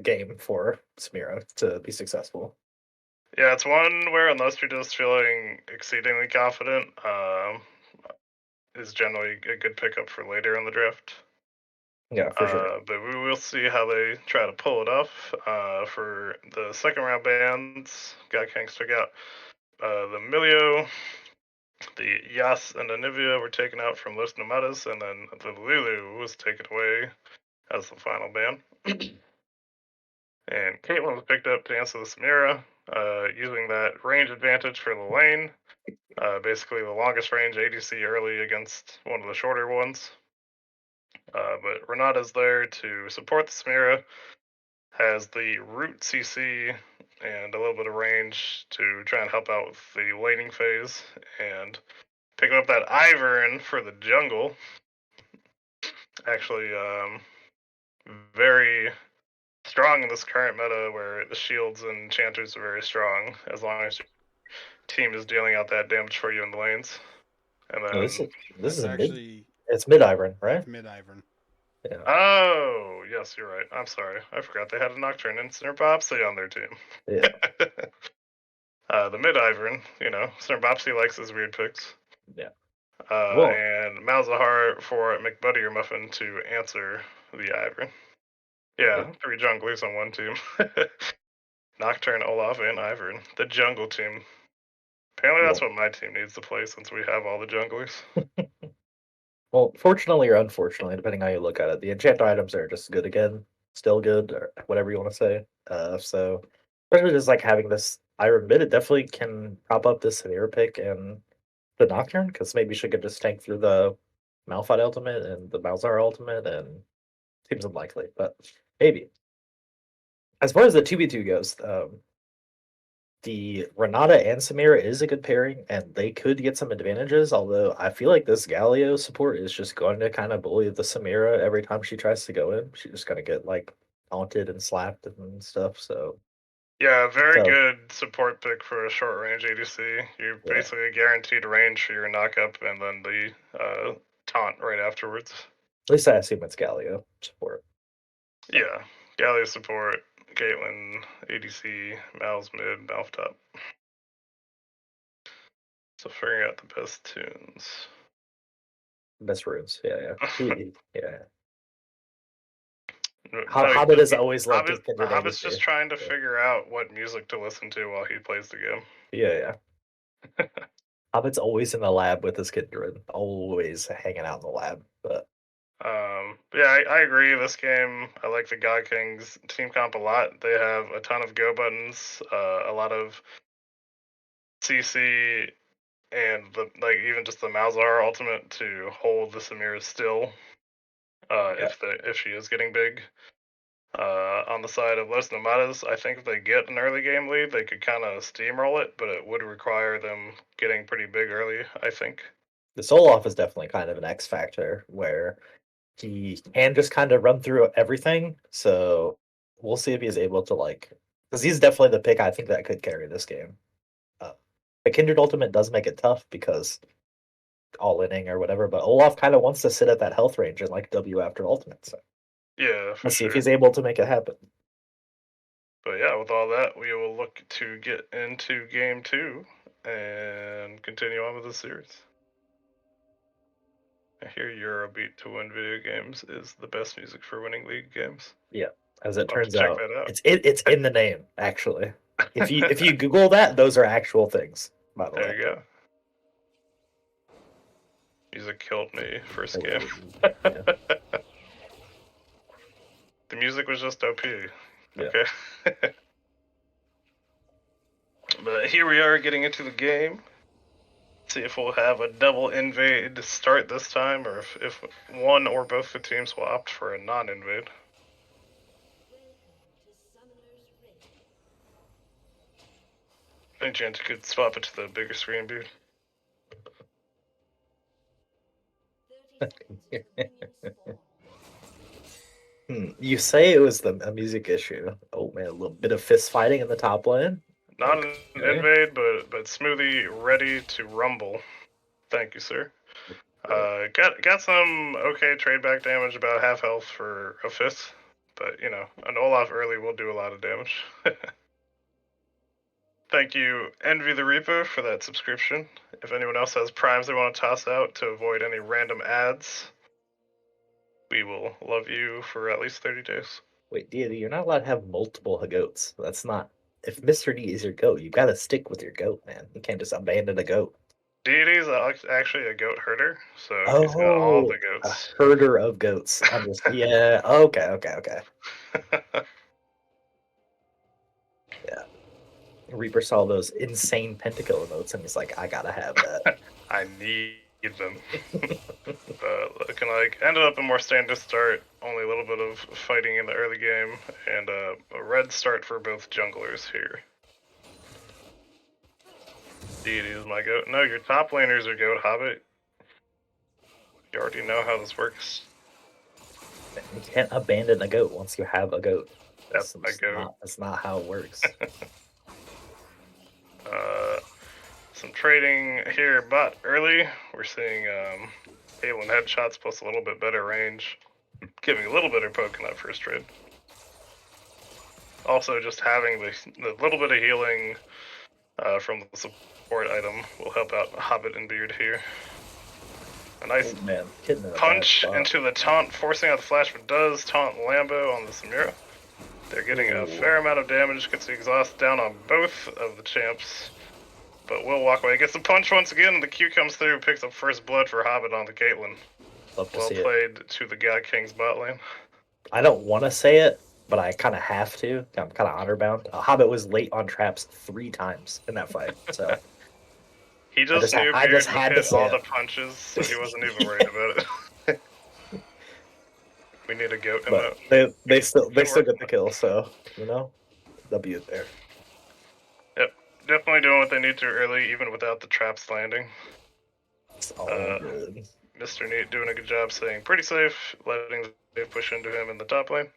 game for Samira to be successful. Yeah, it's one where unless you're just feeling exceedingly confident, is generally a good pickup for later in the draft. Yeah, for sure. But we will see how they try to pull it off. For the second round bands, God Kings took out the Milio, the Yas and Anivia were taken out from Los Nomadas, and then the Lulu was taken away as the final ban. And Caitlyn was picked up to answer the Samira, using that range advantage for the lane. Basically, the longest range ADC early against one of the shorter ones. But Renata's there to support the Samira, has the root CC and a little bit of range to try and help out with the laning phase, and picking up that Ivern for the jungle. Actually, very strong in this current meta where the shields and enchanters are very strong as long as your team is dealing out that damage for you in the lanes. And then this is actually it's mid Ivern, right? It's mid Ivern. Yeah. Oh, yes, you're right. I'm sorry. I forgot they had a Nocturne and Snurpopsy on their team. Yeah. The mid Ivern, you know, Snurpopsy likes his weird picks. Yeah. And Malzahar for McBuddy or Muffin to answer the Ivern. Yeah, 3 junglers on one team. Nocturne, Olaf, and Ivern. The jungle team. Apparently that's what my team needs to play since we have all the junglers. Well, fortunately or unfortunately, depending how you look at it, the enchant items are just good again, still good, or whatever you want to say. So especially just like having this Iron mid, it definitely can prop up this Samira pick and the Nocturne, because maybe she could just tank through the Malphite ultimate and the Malzahar ultimate, and seems unlikely, but maybe. As far as the 2v2 goes, the Renata and Samira is a good pairing, and they could get some advantages. Although I feel like this Galio support is just going to kind of bully the Samira every time she tries to go in. She's just going to get like taunted and slapped and stuff. So Yeah, very So- good support pick for a short range ADC. You're Yeah. basically guaranteed range for your knockup and then the taunt right afterwards. at least I assume it's Galio support. Yeah, Galio support, Caitlyn, ADC, Mal's mid, Malf top. So figuring out the best tunes. Best runes. Yeah. Yeah. No, Hobbit is always loved his Kindred Hobbit's ADC. just trying to Yeah. figure out what music to listen to while he plays the game. Yeah. Hobbit's always in the lab with his Kindred, always hanging out in the lab. But Yeah, I agree. This game, I like the God Kings team comp a lot. They have a ton of go buttons, a lot of CC, and even just the Malzahar ultimate to hold the Samira still. If she is getting big. On the side of Los Nomadas, I think if they get an early game lead, they could kind of steamroll it, but it would require them getting pretty big early, I think. the Soloff is definitely kind of an X factor where he can just kind of run through everything. So we'll see if he's able to because he's definitely the pick I think that could carry this game. The Kindred ultimate does make it tough because all inning or whatever, but Olaf kind of wants to sit at that health range and like W after ultimate. So Yeah, for let's see sure. if he's able to make it happen. But yeah, with all that, we will look to get into game 2 and continue on with the series. I hear Eurobeat to win video games is the best music for winning league games. Yeah, as it I'll have turns to check out, that out. it's in the name actually. If you Google that, those are actual things. By the way, There you go. Music killed me first game. Yeah. The music was just OP. Yeah. Okay. But here we are getting into the game. See if we'll have a double invade to start this time, or if one or both the teams will opt for a non-invade. Any chance you could swap it to the bigger screen, dude? You say it was a music issue. Oh man, a little bit of fist fighting in the top lane. Not Okay. an invade, but Smoothie ready to rumble. Thank you, sir. Got some okay trade back damage, about half health for a fist, but you know, an Olaf early will do a lot of damage. Thank you, Envy the Reaper, for that subscription. If anyone else has primes they want to toss out to avoid any random ads, we will love you for at least 30 days. Wait, Deity, you're not allowed to have multiple goats. That's not. If Mr. D is your goat, you gotta stick with your goat, man. You can't just abandon a goat. Deity's actually a goat herder, so he's got all the A goats. herder of goats. Yeah. Okay. Yeah. Reaper saw those insane pentakill emotes and he's like, I gotta have that. I need them. Looking like ended up a more standard start, only a little bit of fighting in the early game, and a red start for both junglers here. Deity is my goat. No, your top laners are goat, Hobbit. You already know how this works. You can't abandon a goat once you have a goat. That's my goat. That's not how it works. Some trading here, but early we're seeing Caitlyn headshots plus a little bit better range, giving a little bit of poke in that first trade. Also, just having the little bit of healing from the support item will help out Hobbit and Beard here. A nice Oh, man, hitting in a bad punch spot. into the taunt, forcing out the flash, but does taunt Lambo on the Samira. They're getting a Ooh. fair amount of damage, gets the exhaust down on both of the champs. But will walk away. Gets the punch once again, the Q comes through, picks up first blood for Hobbit on the Caitlyn. Love to Well see it. played to the God King's bot lane. I don't want to say it, but I kind of have to. I'm kind of honor bound. Hobbit was late on traps 3 times in that fight, so He just I knew I Beard just would had to hit say all it. the punches, so he wasn't even worried about it. We need a goat in But that. they still Good work. get the kill, so W there. Yep, definitely doing what they need to early, even without the traps landing. It's all good. Mr. Neat doing a good job staying pretty safe, letting they push into him in the top lane.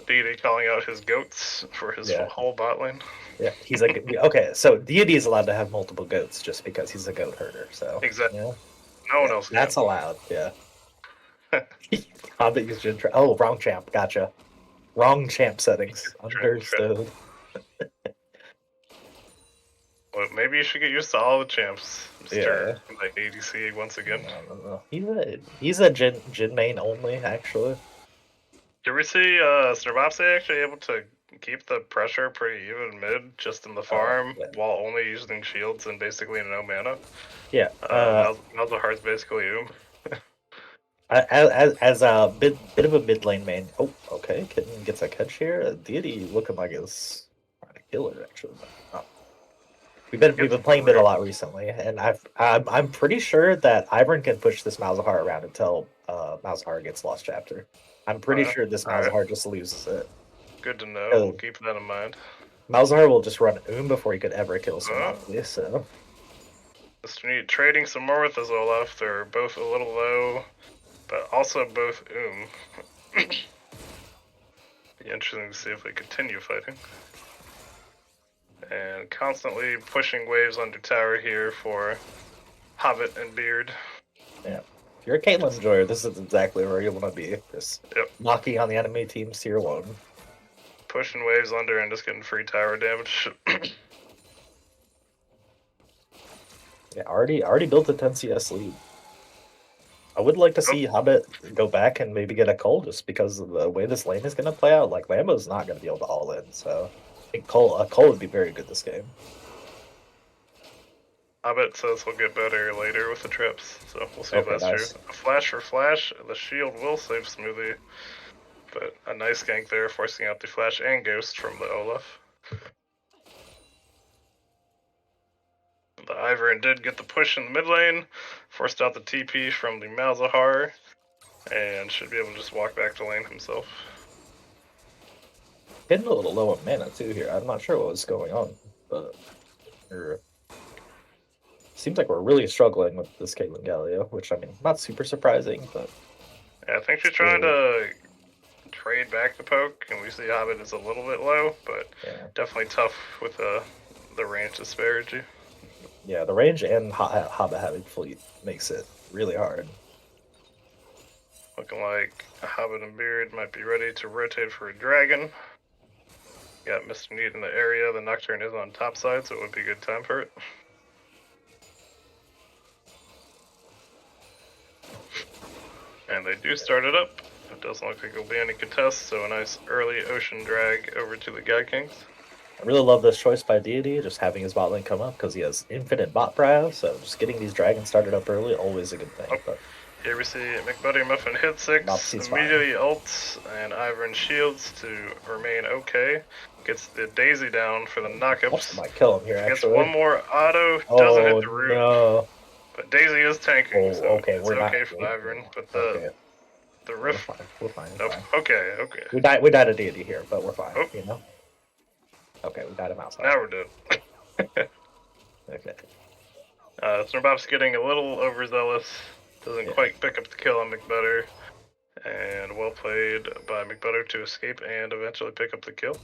Deity calling out his goats for his whole bot lane. Yeah, he's like okay. So Deity is allowed to have multiple goats just because he's a goat herder. So Exactly. yeah, No one else can. that's allowed. Yeah. Hobbit used Jin. Oh, wrong champ. Gotcha. Wrong champ settings. Understood. Well, maybe you should get used to all the champs, Mr. Yeah. Like ADC once again. No. He's a Jin main only actually. Did we see Snurvopsy actually able to keep the pressure pretty even mid just in the farm while only using shields and basically no mana? Yeah. Malzahar's basically As a bit of a mid lane main. Oh, okay. Kitten gets a catch here. Deity looking like it's trying to kill it actually. We've been playing mid a lot recently, and I'm pretty sure that Ivern can push this Malzahar around until Malzahar gets lost chapter. I'm pretty sure this Malzahar just loses it. Good to know. We'll keep that in mind. Malzahar will just run before he could ever kill somebody. So Mr. Neat trading some more with his Olaf. They're both a little low, but also both Be interesting to see if they continue fighting. And constantly pushing waves under tower here for Hobbit and Beard. Yeah. If you're a Caitlyn enjoyer, this is exactly where you want to be. Just knocking on the enemy team's tier 1. Pushing waves under and just getting free tower damage. Yeah, already built a 10 CS lead. I would like to see Hobbit go back and maybe get a Cole just because of the way this lane is going to play out. Like, Lambo's not going to be able to all in, so I think a Cole would be very good this game. Hobbit says he'll get better later with the trips, so we'll see if that's true. A flash for flash, the shield will save Smoothie, but a nice gank there, forcing out the flash and ghost from the Olaf. The Ivern did get the push in the mid lane, forced out the TP from the Malzahar, and should be able to just walk back to lane himself. Getting a little low on mana too here. I'm not sure what was going on, but seems like we're really struggling with this Caitlyn Galio, which I mean, not super surprising, but yeah, I think she's trying to trade back the poke, and we see Hobbit is a little bit low, but definitely tough with the range disparity. Yeah, the range and Hobbit having fleet makes it really hard. Looking like Hobbit and Beard might be ready to rotate for a dragon. Got Mr. Neat in the area. The Nocturne is on top side, so it would be a good time for it. And they do start it up. It doesn't look like there'll be any contests, so a nice early ocean drag over to the God Kings. I really love this choice by Deity, just having his bot lane come up because he has infinite bot prio, so just getting these dragons started up early, always a good thing. But here we see McBuddy Muffin hit 6, immediately ults, and Ivern shields to remain okay. Gets the Daisy down for the knockups. Might kill him here, Gets actually. one more auto, doesn't hit the root. No. But Daisy is tanking, so okay, it's okay for Ivern. But the rift... We're fine. Nope. Okay. We died a Deity here, but we're fine, you know? Okay, we got him outside. Now we're dead. Okay. Snowbop's getting a little overzealous. Doesn't quite pick up the kill on McButter. And well played by McButter to escape and eventually pick up the kill.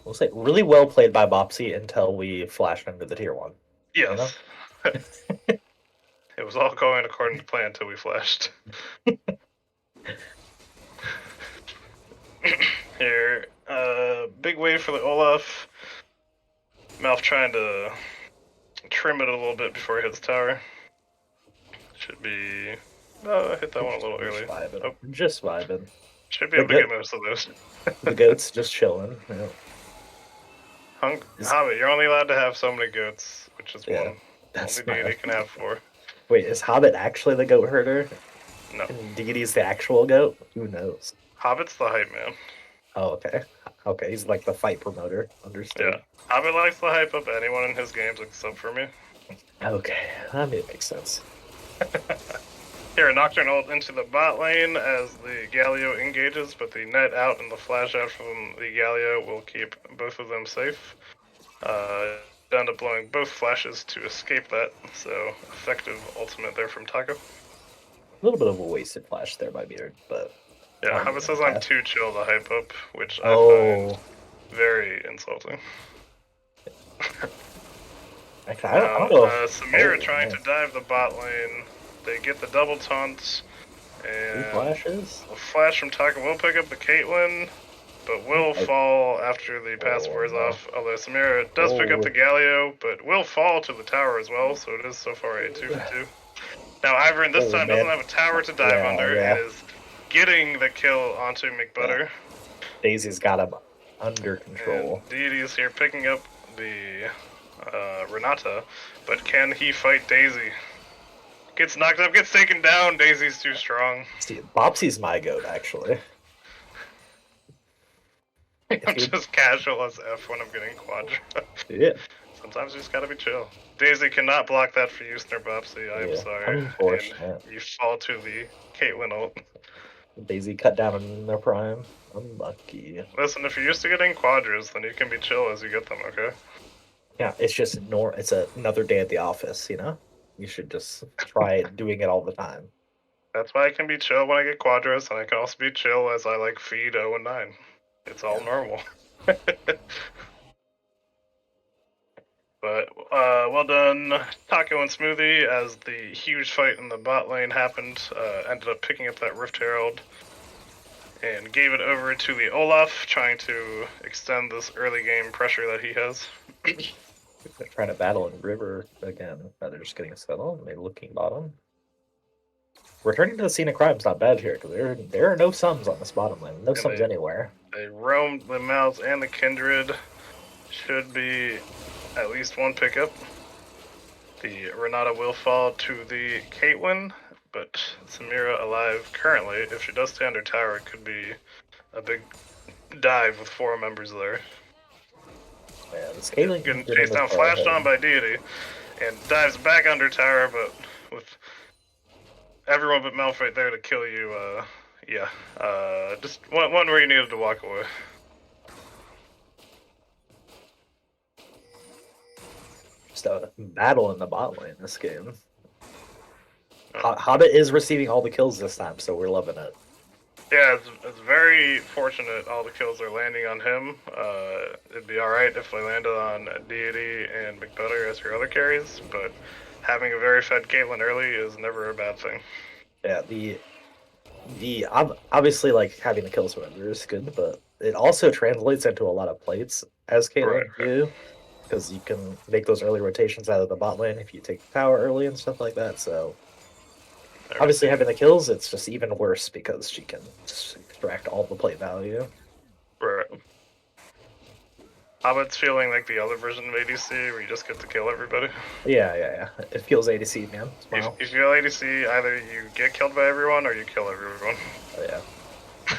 We'll say really well played by Bopsy until we flashed into the tier 1. Yes. You know? It was all going according to plan until we flashed. Here, big wave for the Olaf. Malf trying to trim it a little bit before he hits tower. Should be. Oh, I hit that one a little early. Vibing. Oh, Just vibing. should be The able to get goat- most of those. The goat's just chilling. Yeah. Hobbit, you're only allowed to have so many goats, which is Yeah, one. that's Only deity mad. can have 4. Wait, is Hobbit actually the goat herder? No. And Deity's the actual goat? Who knows? Hobbit's the hype man. Oh, okay. Okay, he's like the fight promoter. Understood. Yeah. Hobbit likes to hype up anyone in his games except for me. Okay, that makes sense. Here, Nocturne ult into the bot lane as the Galio engages, but the net out and the flash out from the Galio will keep both of them safe. End up blowing both flashes to escape that, so effective ultimate there from Taco. A little bit of a wasted flash there by Beard, but Yeah, Hobbit says I'm too chill to hype up, which I oh, find very insulting. I don't know. Samira trying man. to dive the bot lane. They get the double taunts, Two and flashes. a flash from Taco will pick up the Caitlyn, but will fall after the passive wears off. Although Samira does pick up the Galio, but will fall to the tower as well, so it is so far a 2-2. Now Ivern this time doesn't have a tower to dive under and is getting the kill onto McButter. Daisy's got him under control. And Deity is here picking up the Renata, but can he fight Daisy? Gets knocked up, gets taken down. Daisy's too strong. See, Bopsy's my goat, actually. I'm just casual as F when I'm getting Quadra. Yeah. Sometimes you just gotta be chill. Daisy cannot block that for you, Snarbopsy. I am sorry. Unfortunate. And you fall to the Caitlyn ult. Daisy cut down in their prime. Unlucky. Listen, if you're used to getting Quadras, then you can be chill as you get them, okay? Yeah, it's just it's another day at the office, you know? You should just try doing it all the time. That's why I can be chill when I get Quadras, and I can also be chill as I like feed 0 and 9. It's all normal. But, well done, Taco and Smoothie, as the huge fight in the bot lane happened. Ended up picking up that Rift Herald and gave it over to the Olaf, trying to extend this early game pressure that he has. They're trying to battle in River again. They're just getting settled. Maybe looking bottom. Returning to the scene of crime is not bad here, because there are no sums on this bottom lane. No sums anywhere. They roamed the Mouths and the Kindred. Should be at least one pickup. The Renata will fall to the Caitlyn, but Samira alive currently. If she does stay under tower, it could be a big dive with 4 members there. Yeah, this Caitlyn getting chased down, flashed on by Deity, and dives back under tower, but with everyone but Malphite there to kill you, just one where you needed to walk away. Just a battle in the bot lane this game. Hobbit is receiving all the kills this time, so we're loving it. Yeah, it's very fortunate all the kills are landing on him. It'd be alright if they landed on Deity and McButter as your other carries, but having a very fed Caitlyn early is never a bad thing. Yeah, the obviously like having the kills whenever is good, but it also translates into a lot of plates as Caitlyn too, because you can make those early rotations out of the bot lane if you take the tower early and stuff like that. So obviously having the kills, it's just even worse because she can just extract all the plate value. Right. Hobbit's feeling like the other version of ADC where you just get to kill everybody. Yeah. It feels ADC, man. You feel ADC, either you get killed by everyone or you kill everyone. Oh,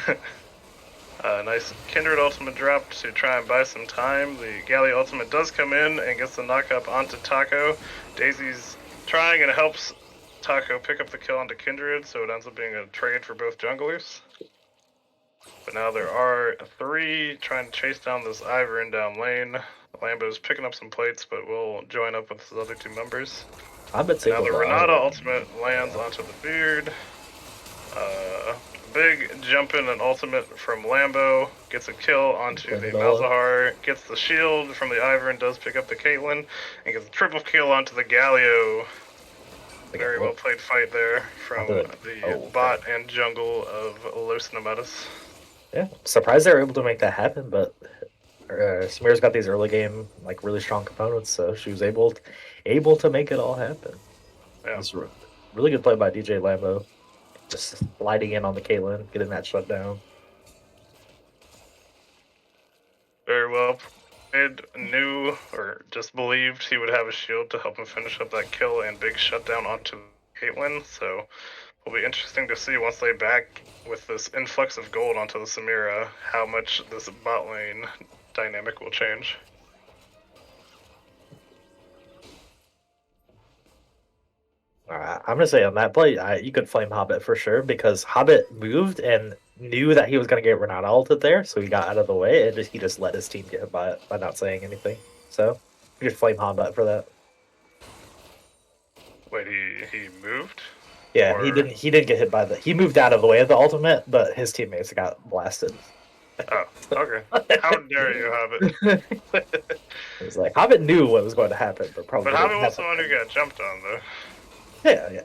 yeah. Nice Kindred ultimate drop to try and buy some time. The Galley ultimate does come in and gets the knock up onto Taco. Daisy's trying and it helps Taco pick up the kill onto Kindred, so it ends up being a trade for both junglers. But now there are 3 trying to chase down this Ivern down lane. Lambo's picking up some plates, but will join up with his other 2 members. Now the Renata ultimate lands onto the Beard. Big jump in and ultimate from Lambo. Gets a kill onto the Malzahar. Gets the shield from the Ivern, does pick up the Caitlyn. And gets a triple kill onto the Galio. Very well played fight there from the bot and jungle of Los Nomadas. Yeah, surprised they were able to make that happen, but Samira's got these early game really strong components, so she was able to make it all happen. Yeah. It's Really good play by DJ Lambo. Just sliding in on the Caitlyn, getting that shut down. Very well played. Knew or just believed he would have a shield to help him finish up that kill and big shutdown onto Caitlyn. So it'll be interesting to see once they back with this influx of gold onto the Samira, how much this bot lane dynamic will change. I'm gonna say on that play, you could flame Hobbit for sure because Hobbit moved and knew that he was gonna get Renata ulted there, so he got out of the way and he just let his team get hit by it by not saying anything. So you just flame Hobbit for that. Wait, he moved? Yeah, Or- he didn't get hit by the. He moved out of the way of the ultimate, but his teammates got blasted. Oh, okay. How dare you, Hobbit? It was like Hobbit knew what was going to happen, but probably. But didn't Hobbit was have the one it. who got jumped on, though. Yeah.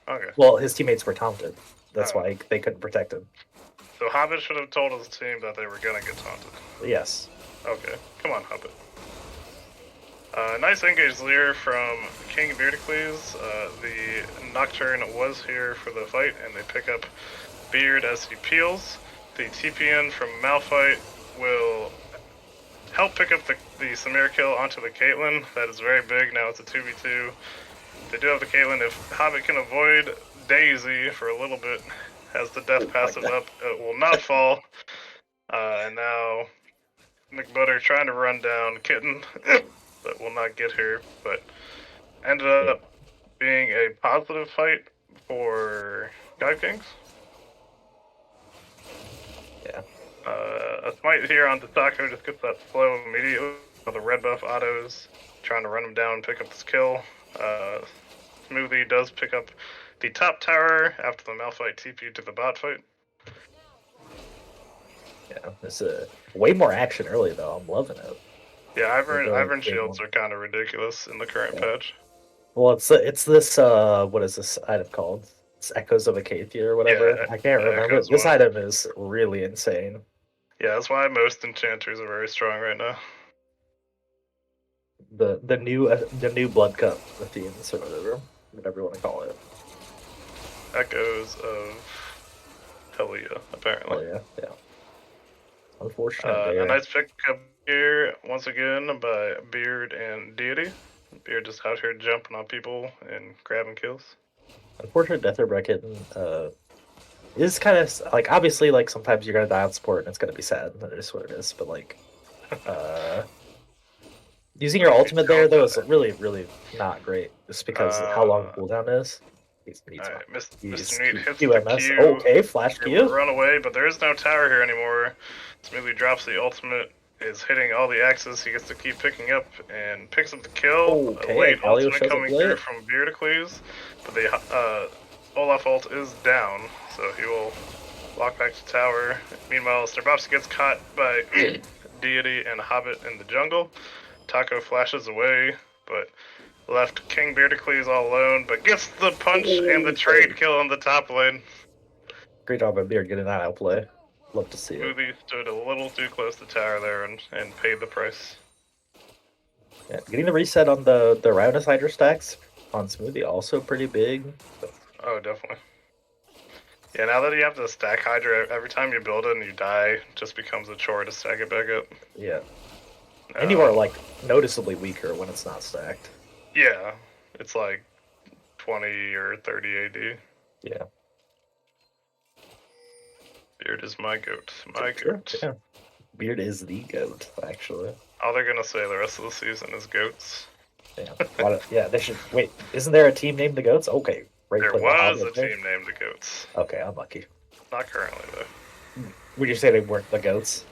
Okay. Well, his teammates were taunted. That's Oh. why they couldn't protect him. So Hobbit should have told his team that they were gonna get taunted. Yes. Okay, come on, Hobbit. Nice engage Lear from King Beardicles. The Nocturne was here for the fight, and they pick up Beard as he peels. The TPN from Malphite will help pick up the Samir kill onto the Caitlyn. That is very big. Now it's a 2v2. They do have the Caitlyn. If Hobbit can avoid Daisy for a little bit, has the death passive up, it will not fall. And now McButter trying to run down Kitten, but will not get her. But ended up being a positive fight for God Kings. Yeah. A smite here on Taco just gets that slow immediately. The red buff autos trying to run him down and pick up this kill. Smoothie does pick up the top tower after the Malphite TP to the bot fight. Yeah. It's way more action early though. I'm loving it. Yeah, They're Ivern going big shields one. are kind of ridiculous in the current Yeah. patch. Well, it's this what is this item called? It's Echoes of Acacia or whatever. Yeah, I can't remember. Echoes This one. item is really insane. Yeah, that's why most enchanters are very strong right now. The new Blood Cup Athenes or whatever you want to call it. Echoes of Helia, apparently. Oh yeah. Unfortunate. A there. nice pickup here, once again, by Beard and Deity. Beard just out here jumping on people and grabbing kills. Unfortunate death or bracket is kind of like obviously like sometimes you're gonna die on support and it's gonna be sad. That is what it is. But like, using your ultimate there though is really not great, just because of how long the cooldown is. He's Alright, Mr. He's Newt hits QMS. the Q. Okay, flash Here we Q. run away, but there is no tower here anymore. Smoothly drops the ultimate, is hitting all the axes. He gets to keep picking up and picks up the kill. Okay, A late Galio ultimate shows up coming late. through from Beardicles, but the Olaf ult is down, so he will walk back to tower. Meanwhile, Starbopsy gets caught by Deity and Hobbit in the jungle. Taco flashes away, but left King Beardicles all alone, but gets the punch and the trade kill on the top lane. Great job by Beard getting that outplay. Love to see it. Smoothie stood a little too close to tower there and paid the price. Yeah, getting the reset on the Roundus Hydra stacks on Smoothie also pretty big. Oh, definitely. Yeah, now that you have to stack Hydra, every time you build it and you die, it just becomes a chore to stack it back up. Yeah. And you are like noticeably weaker when it's not stacked. Yeah, it's like 20 or 30 AD. Yeah. Beard is my goat. My Sure, goat. yeah. Beard is the goat, actually. All they're gonna say the rest of the season is goats. Yeah. Yeah, they should wait. Isn't there a team named the Goats? Okay. Great There play by was a Hobbit there. team named the Goats. Okay, unlucky. Not currently, though. Would you say they weren't the Goats?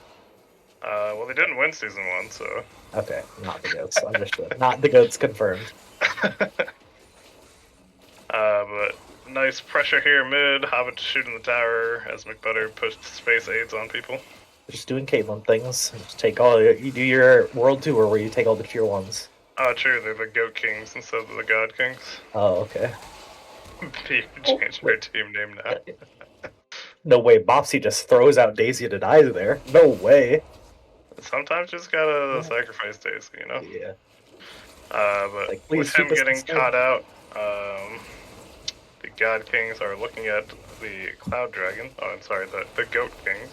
Well, they didn't win season 1, so. Okay, not the Goats. Understood. Not the Goats confirmed. But nice pressure here mid. Hobbit shooting the tower as McButter pushed space aids on people. Just doing Caitlyn things. Just take all you do your world tour where you take all the tier ones. Oh, true, they're the Goat Kings instead of the God Kings. Oh, okay. Changed their team name now. No way, Bopsy just throws out Daisy to die there. No way. Sometimes you just gotta sacrifice Daisy, you know? Yeah. But Like, please with him keep us getting instead. caught out, God Kings are looking at the Cloud Dragon. Oh, I'm sorry, the Goat Kings.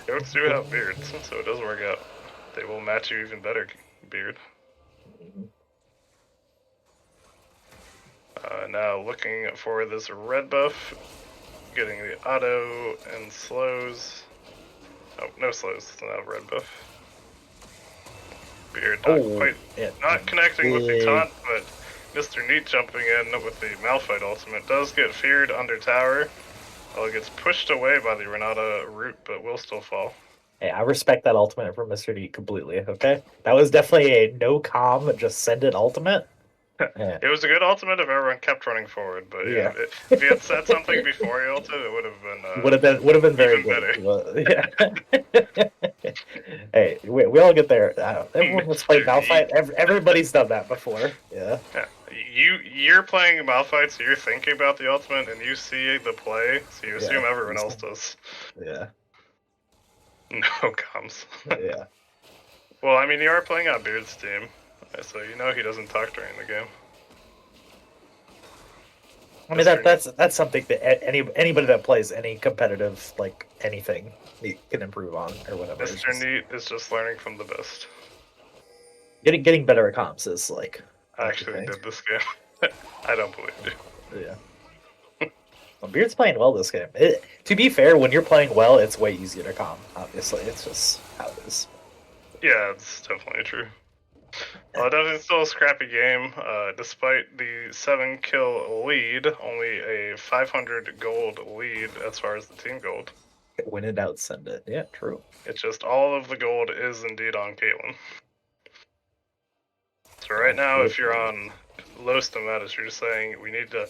Goats do have beards, so it does work out. They will match you even better, beard. Now looking for this red buff, getting the auto and slows. Oh, no slows, it's not a red buff. Beard not connecting with the taunt, but Mr. Neat jumping in with the Malphite ultimate does get feared under tower. Well, it gets pushed away by the Renata root, but will still fall. Hey, I respect that ultimate from Mr. D completely, okay? That was definitely a no calm, just send it ultimate. Yeah. It was a good ultimate if everyone kept running forward, but yeah, if he had said something before he ulted, it would have been would have been very even good. Well, yeah. Hey, we all get there. Everyone that's played Malphite, everybody's done that before. Yeah. You're playing Malphite, so you're thinking about the ultimate, and you see the play, so you assume everyone else does. Yeah. No comms. Yeah. Well, I mean, you are playing on Beard's team, so you know he doesn't talk during the game. I mean that's something that anybody that plays any competitive like anything can improve on or whatever. Mr. Neat is just learning from the best. Getting better at comps is like. I actually did this game. I don't believe you. Yeah. Well, Beard's playing well this game. To be fair, when you're playing well, it's way easier to comp. Obviously, it's just how it is. Yeah, it's definitely true. Well, definitely still a scrappy game. Despite the 7-kill lead, only a 500 gold lead as far as the team gold. Win it out, send it. Yeah, true. It's just all of the gold is indeed on Caitlyn. So right now, if you're on Los Nomadas, you're just saying we need to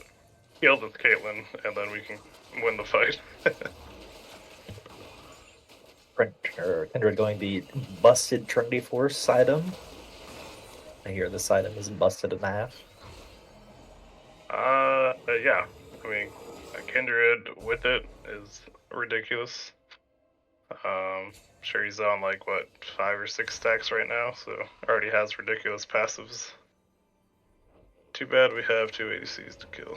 kill this Caitlyn, and then we can win the fight. Kindred going the busted Trinity Force item. I hear this item is busted in half. Yeah. I mean, a Kindred with it is ridiculous. Sure he's on like what 5 or 6 stacks right now, so already has ridiculous passives. Too bad we have 2 ADCs to kill.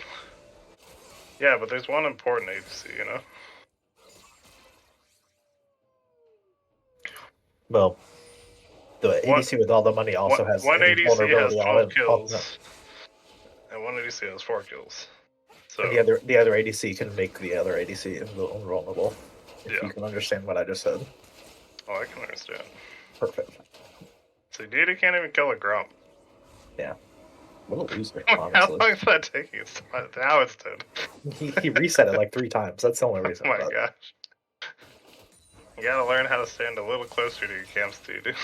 Yeah, but there's one important ADC, you know. Well, the ADC with all the money also has one ADC has 12 kills, and one ADC has 4 kills. So and the other ADC can make the other ADC invulnerable. If you can understand what I just said. Oh, I can understand. Perfect. So Data can't even kill a Grump. Yeah. What a loser, honestly. How long is that taking? Now it's dead. He reset it like 3 times. That's the only reason. Oh my gosh. You gotta learn how to stand a little closer to your camp, dude.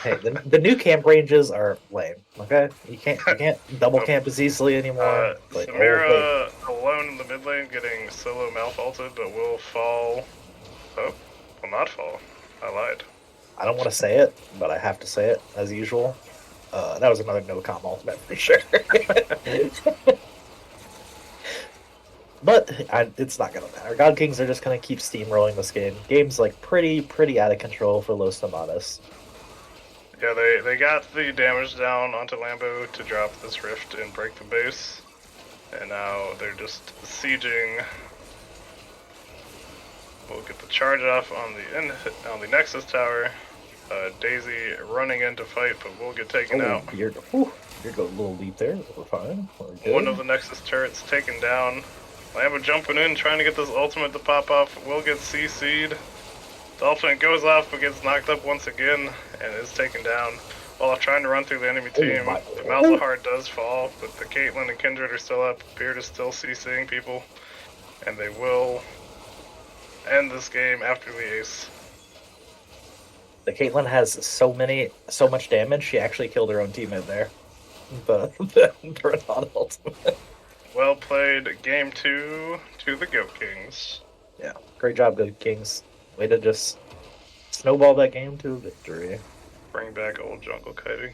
Hey, the new camp ranges are lame. Okay, you can't double camp as easily anymore. Samira alone in the mid lane getting solo malfaulted, but will fall. Oh, will not fall. I lied. I don't want to say it, but I have to say it as usual. That was another no comm ultimate for sure. But it's not gonna matter. God Kings are just gonna keep steamrolling this game. Game's like pretty out of control for Los Nomadas. Yeah, they got the damage down onto Lambo to drop this rift and break the base, and now they're just sieging. We'll get the charge off on the Nexus tower. Daisy running in to fight, but will get taken out. You're going a little deep there. We're fine. We're good. One of the Nexus turrets taken down. Lambo jumping in, trying to get this ultimate to pop off. Will get CC'd. The ultimate goes off, but gets knocked up once again, and is taken down. While trying to run through the enemy team, the Malzahar does fall, but the Caitlyn and Kindred are still up. Beard is still CCing people, and they will end this game after the ace. The Caitlyn has so much damage, she actually killed her own teammate there. The Renata ultimate. Well played, game 2 to the Goat Kings. Yeah, great job, Goat Kings. Way to just snowball that game to a victory. Bring back old jungle kiting.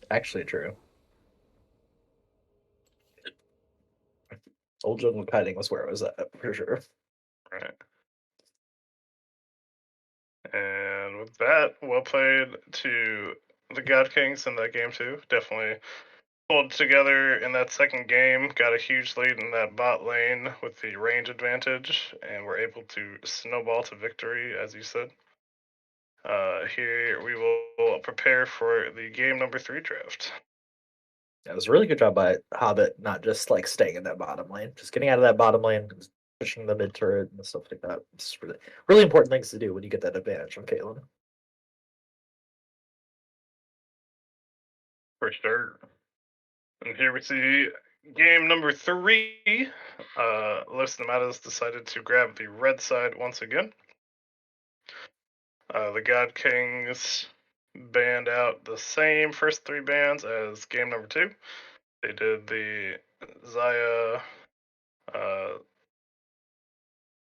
Actually true. Old jungle kiting was where I was at, for sure. Right. And with that, well played to the God Kings in that game too. Definitely pulled together in that second game, got a huge lead in that bot lane with the range advantage, and were able to snowball to victory, as you said. Here we will prepare for the game number 3 draft. It was a really good job by Hobbit, not just like staying in that bottom lane, just getting out of that bottom lane, pushing the mid turret and stuff like that. It's really, really important things to do when you get that advantage from Caitlyn. For sure. And here we see game number 3. Los Nomadas decided to grab the red side once again. The God Kings banned out the same first 3 bans as game number 2. They did the Zaya.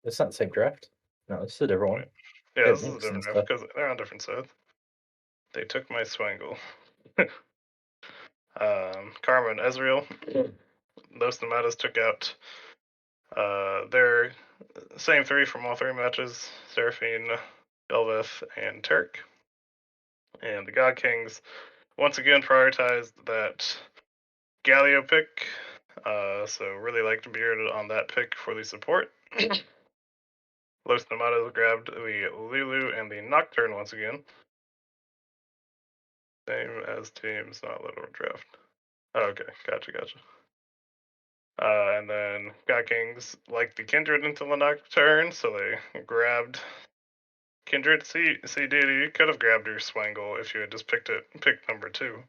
It's not the same draft. No, it's a different one. Yeah, It this is a links and different draft stuff. because they're on different sides. They took my Swangle. Karma and Ezreal. Los Nomadas took out their same 3 from all 3 matches: Seraphine, Belveth, and Turk. And the God Kings once again prioritized that Galio pick. So really liked Beard on that pick for the support. Los Nomadas grabbed the Lulu and the Nocturne once again. Same as teams, not little draft. Oh, okay, gotcha. And then God Kings liked the Kindred into the Nocturne, so they grabbed Kindred. See, Deity, you could have grabbed your Swangle if you had just picked number 2.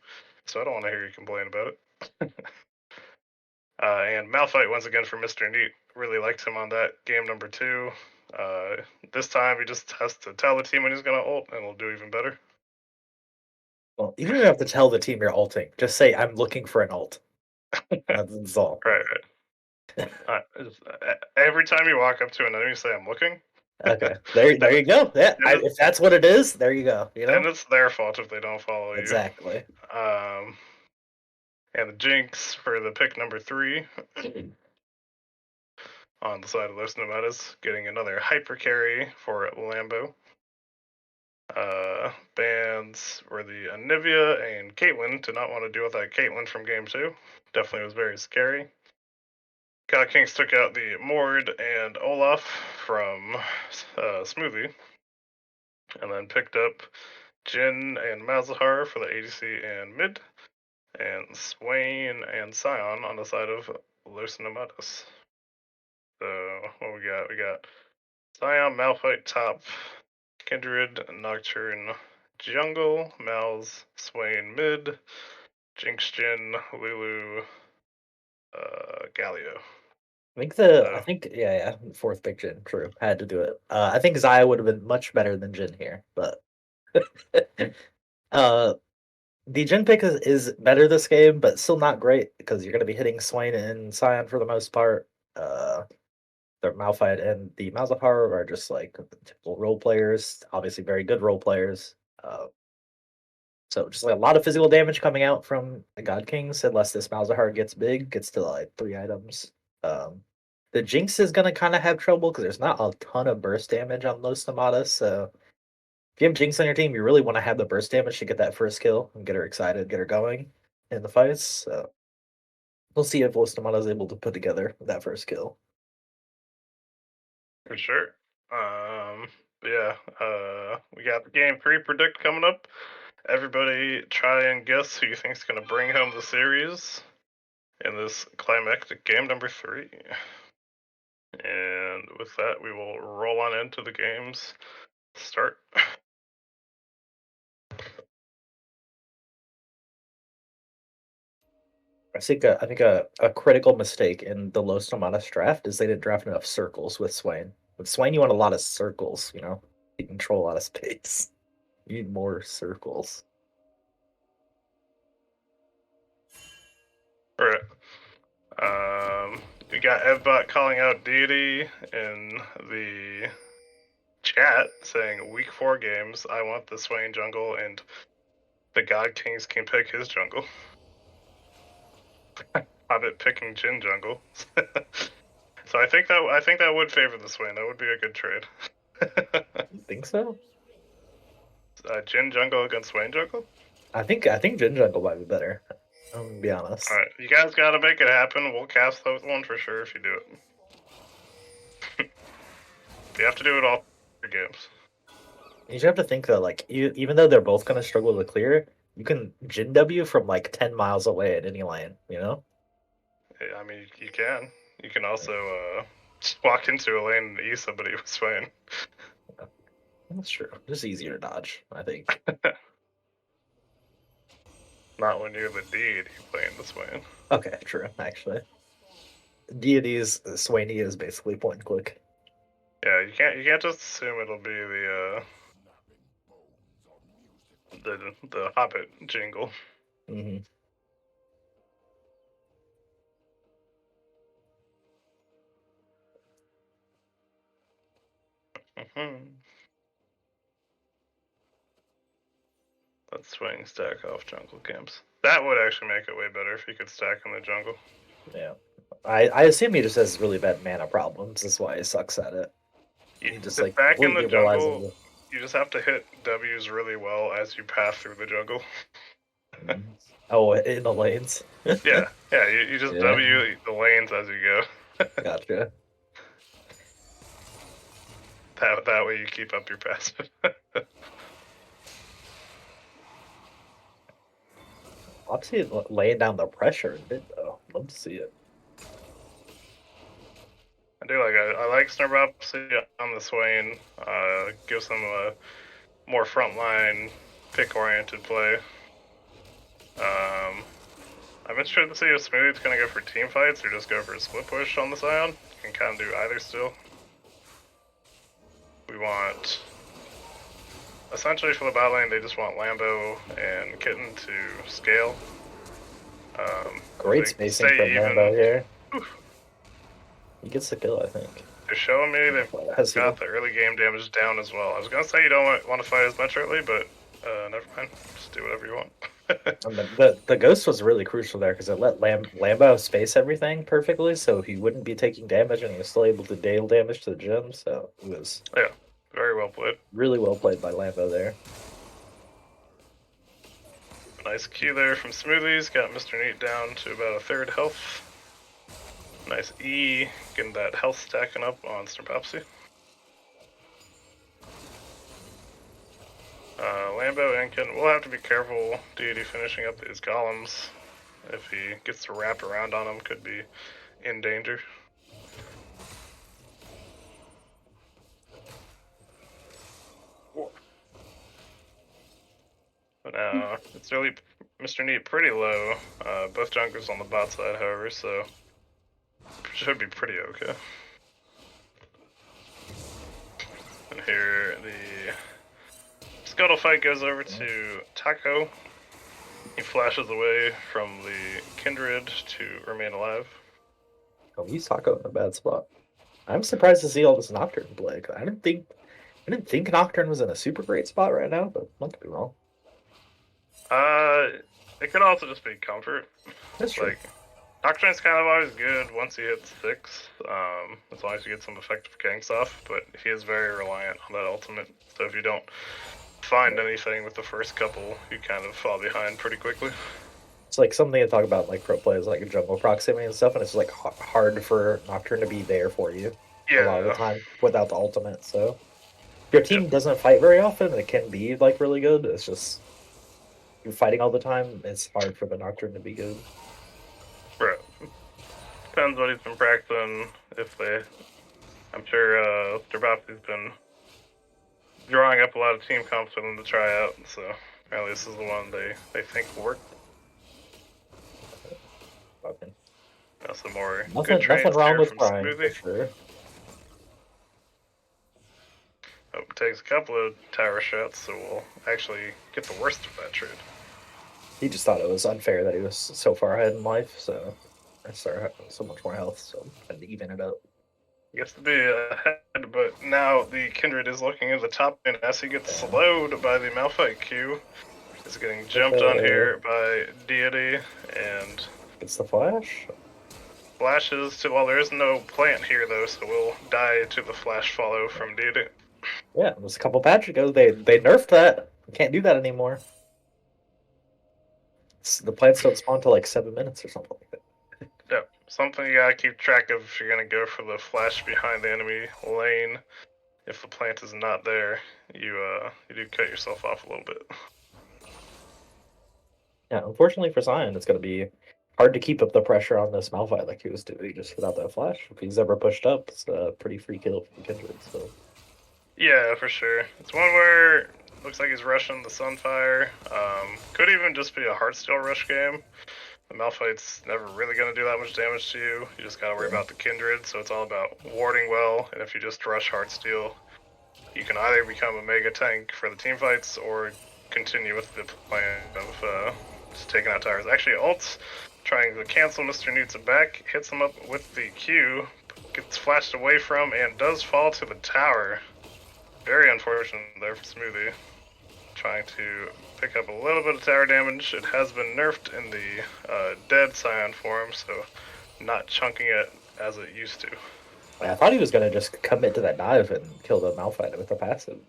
So I don't want to hear you complain about it. And Malphite once again for Mr. Neat. Really liked him on that game number 2. This time he just has to tell the team when he's gonna ult, and it'll do even better. Well, you don't even have to tell the team you're ulting. Just say, I'm looking for an ult. That's all. Right. Every time you walk up to an enemy, say, "I'm looking." Okay. There you go. Yeah. If that's what it is, there you go. You know? And it's their fault if they don't follow you. Exactly. And the Jinx for the pick number 3 on the side of Los Nomadas, getting another hyper carry for Lambo. Bans were the Anivia and Caitlyn. Did not want to deal with that Caitlyn from game 2. Definitely was very scary. God Kings took out the Mord and Olaf from Smoothie, and then picked up Jin and Malzahar for the ADC and mid, and Swain and Scion on the side of Los Nomadas. So what we got? We got Scion, Malphite top, Kindred, Nocturne, jungle, Mal's, Swain mid, Jinx, Jin, Lulu, Galio. I think yeah, fourth pick Jin, true. Had to do it. I think Zaya would have been much better than Jin here, but the Jin pick is better this game, but still not great because you're gonna be hitting Swain and Scion for the most part. The Malphite and the Malzahar are just like typical role players, obviously very good role players. So just like a lot of physical damage coming out from the God Kings, unless this Malzahar gets to like 3 items. The Jinx is gonna kind of have trouble because there's not a ton of burst damage on Los Nomadas. So if you have Jinx on your team, you really want to have the burst damage to get that first kill and get her excited, get her going in the fights. So we'll see if Los Nomadas is able to put together that first kill. For sure. Yeah. We got the game 3 predict coming up. Everybody try and guess who you think is going to bring home the series in this climactic game number 3. And with that, we will roll on into the game's start. I think a critical mistake in the Los Nomadas draft is they didn't draft enough circles with Swain. With Swain, you want a lot of circles, you know? You control a lot of space. You need more circles. Alright. We got Evbot calling out Deity in the chat saying week 4 games, I want the Swain jungle, and the God Kings can pick his jungle. Hobbit picking Jin jungle. So I think that would favor the Swain. That would be a good trade. You think so? Jin jungle against Swain jungle? I think Jin Jungle might be better. I'm gonna be honest. Alright, you guys gotta make it happen. We'll cast that one for sure if you do it. You have to do it all 3 games. You should have to think though, like even though they're both gonna struggle to clear, you can Jin W from like 10 miles away at any lane. You know? Yeah, I mean, you can. You can also just walk into a lane and eat somebody with Swain. That's true. Just easier to dodge, I think. Not when you're the deity playing the Swain. Okay, true. Actually, deities Swainy is basically point and click. Yeah, you can't just assume it'll be the Hobbit jingle. Hmm. Let's swing stack off jungle camps. That would actually make it way better if you could stack in the jungle. Yeah, I assume he just has really bad mana problems. That's why he sucks at it. You just, sit like, back in the completely relies on jungle. You just have to hit W's really well as you pass through the jungle. Oh, in the lanes. yeah. You just Yeah. W the lanes as you go. Gotcha. That way you keep up your passive. Obviously, laying down the pressure in mid though. Love to see it. I like Snurbops on the Swain. Gives them a more frontline, pick-oriented play. I'm interested to see if Smooth's gonna go for team fights or just go for a split push on the Scion. You can kind of do either still. We want, essentially for the bot lane, they just want Lambo and Kitten to scale. Great they spacing stay from even. Lambo here. Oof. He gets the kill, I think. They're showing me they've Has he got the early game damage down as well. I was gonna say you don't want to fight as much early, but never mind. Just do whatever you want. The ghost was really crucial there because it let Lambo space everything perfectly, so he wouldn't be taking damage, and he was still able to deal damage to the gem. So it was Very well played. really well played by Lambo there. Nice Q there from Smoothies. Got Mr. Neat down to about a third health. Nice E, getting that health stacking up on Snurpopsy. Lambo and Kitten, we'll have to be careful. Deity finishing up his columns. If he gets to wrap around on them, could be in danger. But now, it's really Mr. Neat pretty low. Both junglers on the bot side, however, so should be pretty okay. And here the Scuttle fight goes over to Taco. He flashes away from the Kindred to remain alive. Oh, he's Taco in a bad spot. I'm surprised to see all this Nocturne play. I didn't think Nocturne was in a super great spot right now, but I could be wrong. It could also just be comfort. That's true. Like, Nocturne's kind of always good once he hits 6, as long as you get some effective ganks off, but he is very reliant on that ultimate, so if you don't find anything with the first couple, you kind of fall behind pretty quickly. It's like something to talk about, like pro plays, like jungle proximity and stuff, and it's like hard for Nocturne to be there for you a lot of the time without the ultimate. So if your team doesn't fight very often, it can be like really good. It's just you're fighting all the time. It's hard for the Nocturne to be good. Right. Depends what he's been practicing. I'm sure Drabopsy's been drawing up a lot of team comps for them to try out, so apparently this is the one they think will work. Okay. Some more Nothing wrong with trying, for sure. Oh, takes a couple of tower shots, so we'll actually get the worst of that trade. He just thought it was unfair that he was so far ahead in life, so I started having so much more health, so I had to even it out. He gets to be ahead, but now the Kindred is looking at the top lane as he gets slowed by the Malphite Q. He's getting jumped on here by Deity, and it's the flash. Flashes to, well, there is no plant here though, so we'll die to the flash follow from Deity. Yeah, it was a couple patches ago. They nerfed that. You can't do that anymore. The plants don't spawn till like 7 minutes or something like that. Yep. Something you gotta keep track of if you're gonna go for the flash behind the enemy lane. If the plant is not there, you do cut yourself off a little bit. Yeah, unfortunately for Zion, it's going to be hard to keep up the pressure on this Malphite like he was doing just without that flash. If he's ever pushed up, it's a pretty free kill for the Kindred. So Yeah, for sure. It's one where looks like he's rushing the Sunfire. Could even just be a Heartsteel rush game. The Malphite's never really gonna do that much damage to you. You just gotta worry about the Kindred, so it's all about warding well. And if you just rush Heartsteel, you can either become a mega tank for the team fights or continue with the plan of just taking out towers. Actually, ults trying to cancel Mr. Newt's back, hits him up with the Q, gets flashed away from, and does fall to the tower. Very unfortunate there for Smoothie. Trying to pick up a little bit of tower damage. It has been nerfed in the dead Scion form, so not chunking it as it used to. I thought he was going to just commit to that dive and kill the Malphite with the passive.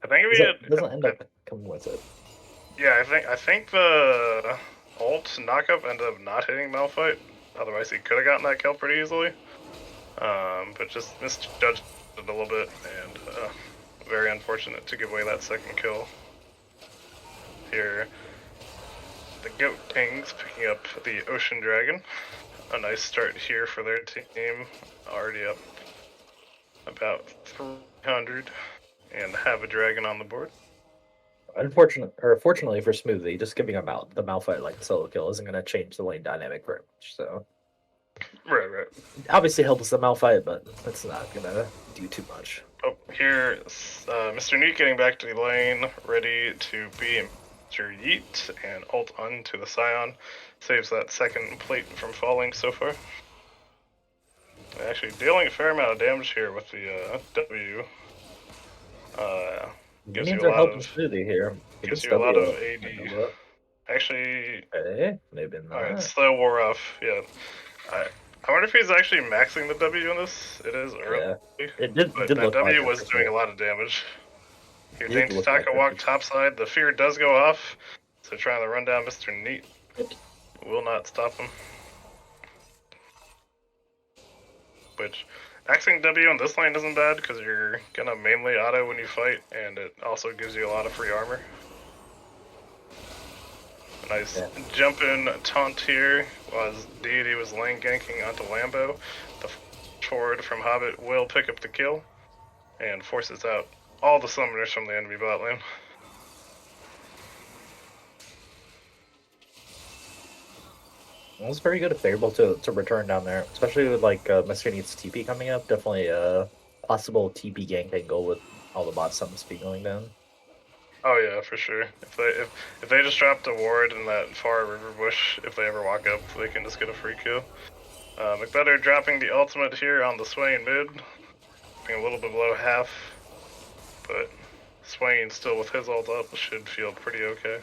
I think It doesn't end up coming with it. Yeah, I think the ult knockup ended up not hitting Malphite. Otherwise, he could have gotten that kill pretty easily. But just misjudged it a little bit, and very unfortunate to give away that second kill. Here, the Goat Kings picking up the Ocean Dragon. A nice start here for their team. Already up about 300, and have a dragon on the board. Fortunately for Smoothie, just giving him out the Malphite like solo kill isn't going to change the lane dynamic very much. So Right. obviously helps the Malphite, but that's not going to do too much. Oh, here, Mr. Neat getting back to the lane, ready to be Mr. Yeet, and ult onto the Scion. Saves that second plate from falling so far. Actually dealing a fair amount of damage here with the W. Gives you Minions a are lot helping of Smoothie here. gives you a lot of AD. Actually, Okay, maybe not. alright, slow wore off. Yeah, I wonder if he's actually maxing the W in this. It is early, Yeah, it did but did that look W like was it, doing a lot of damage. Here, It did Dane look like Taka it. walk topside. The fear does go off, so trying to run down Mr. Neat will not stop him. Which, maxing W on this lane isn't bad because you're gonna mainly auto when you fight, and it also gives you a lot of free armor. Nice jump in taunt here was Deity was lane ganking onto Lambo. The forward from Hobbit will pick up the kill and forces out all the summoners from the enemy bot lane. Well, it's very good if they're able to return down there, especially with like Mr. Needs TP coming up. Definitely a possible TP gank angle with all the bot summons be going down. Oh yeah, for sure. If they just drop the ward in that far river bush, if they ever walk up, they can just get a free kill. McBetter dropping the ultimate here on the Swain mid, being a little bit below half, but Swain still with his ult up should feel pretty okay.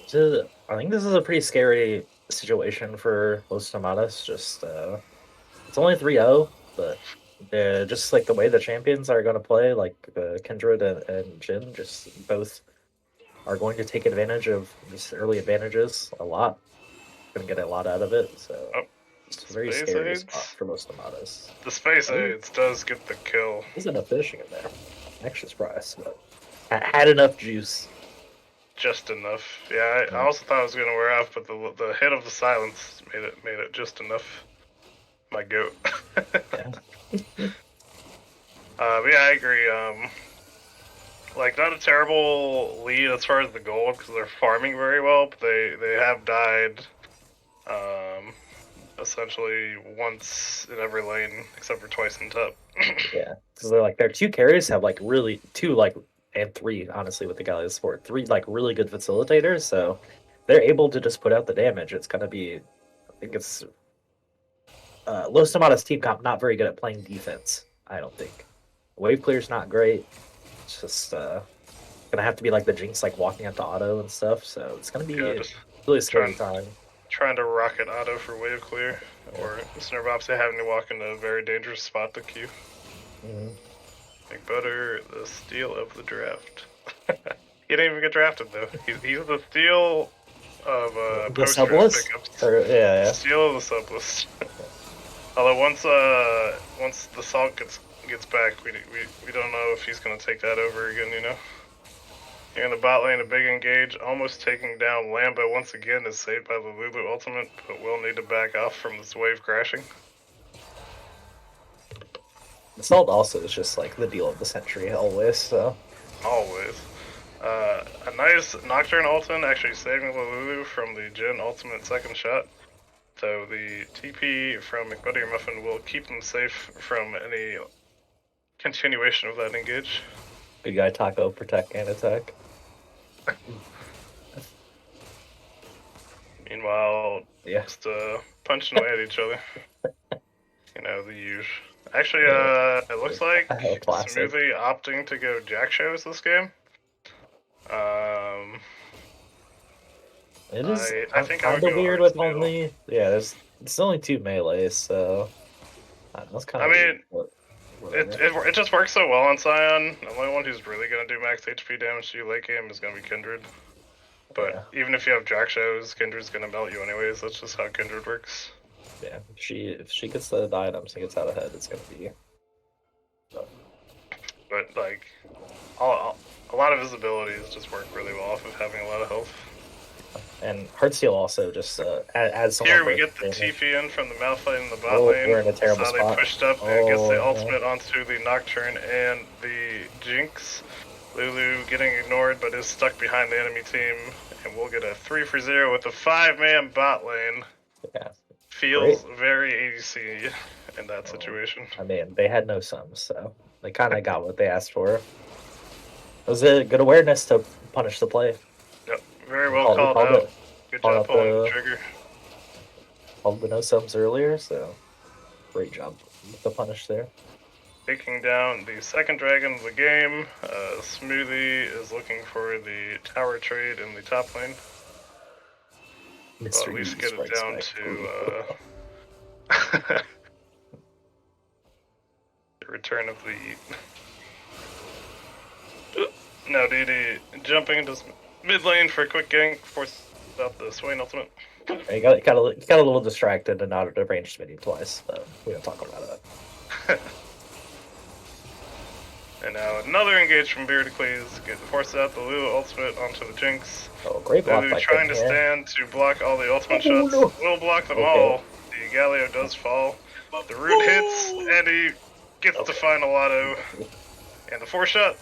So, I think this is a pretty scary situation for Los Nomadas. Just it's only 3-0, but just like the way the champions are going to play, like Kindred and Jin, just both are going to take advantage of just early advantages a lot. Going to get a lot out of it. So it's a very scary spot for Los Nomadas. The space aids does get the kill. There's enough finishing in there. I'm actually surprised, but had enough juice. Just enough. Yeah, I also thought it was gonna wear off, but the hit of the silence made it just enough. My goat. But yeah, I agree. Like not a terrible lead as far as the gold because they're farming very well, but they have died. Essentially once in every lane except for twice in top. Yeah, because they're like their two carries have like really and three, honestly, with the Valhalla Esports. Three, like, really good facilitators, so they're able to just put out the damage. It's going to be... I think it's... Los Tomatas team comp not very good at playing defense, I don't think. Wave clear's not great. It's just going to have to be like the Jinx, like, walking up to auto and stuff, so it's going to be a really scary time. Trying to rocket auto for wave clear, or Snurb Opposite having to walk into a very dangerous spot to queue. McButter, the steal of the draft. He didn't even get drafted though. He's the steal of The post sub draft list? pickups. Yeah. Steal of the sub list. Although once the Salt gets back, we don't know if he's gonna take that over again. You know. Here in the bot lane, a big engage, almost taking down Lambo once again is saved by the Lulu ultimate, but will need to back off from this wave crashing. Assault also is just like the deal of the century always, so. Always. A nice Nocturne ultimate actually saving the Lulu from the Jhin ultimate second shot. So the TP from McBuddy Muffin will keep them safe from any continuation of that engage. Good guy Taco, protect and attack. Meanwhile, Yeah. just punching away at each other. You know, the usual. Actually, Yeah. it looks like Classic. Smoothie opting to go Jack shows this game. It is I think I would kind of go weird with Heartsteel. only. Yeah, it's only 2 melees, so. That's kind of. I mean, whatever. it just works so well on Scion. The only one who's really gonna do max HP damage to you late game is gonna be Kindred. But even if you have Jack shows, Kindred's gonna melt you anyways. That's just how Kindred works. Yeah, if she gets the items and gets out ahead, it's gonna be. But like, a lot of his abilities just work really well off of having a lot of health. And Heartsteel also just adds someone. Here we get the TP in from the Malphite in the bot Oh, lane. we're in a terrible so spot. They pushed up and gets the Oh, ultimate onto the Nocturne and the Jinx. Lulu getting ignored but is stuck behind the enemy team. And we'll get a 3-for-0 with a 5-man bot lane. Yeah. Feels Great. very ADC in that situation. I mean, they had no sums, so they kind of got what they asked for. It was a good awareness to punish the play. Yep, very well called out. It. Good Called job out pulling the trigger. Called the no sums earlier, so great job with the punish there. Taking down the second dragon of the game. Smoothie is looking for the tower trade in the top lane. Well, at least get it down to the return of the no DD jumping into mid lane for a quick gank, force out the Swain ultimate. He got a little distracted and out of range minion twice, but we don't talk about that. And now another engage from Beardacles, get forced out the Lulu ultimate onto the Jinx. Oh, great block Lulu by trying to King, yeah. stand to block all the ultimate Oh, shots. no. Will block them Okay. all. The Galio does fall. The root hits, and he gets the final auto. And the 4-shot,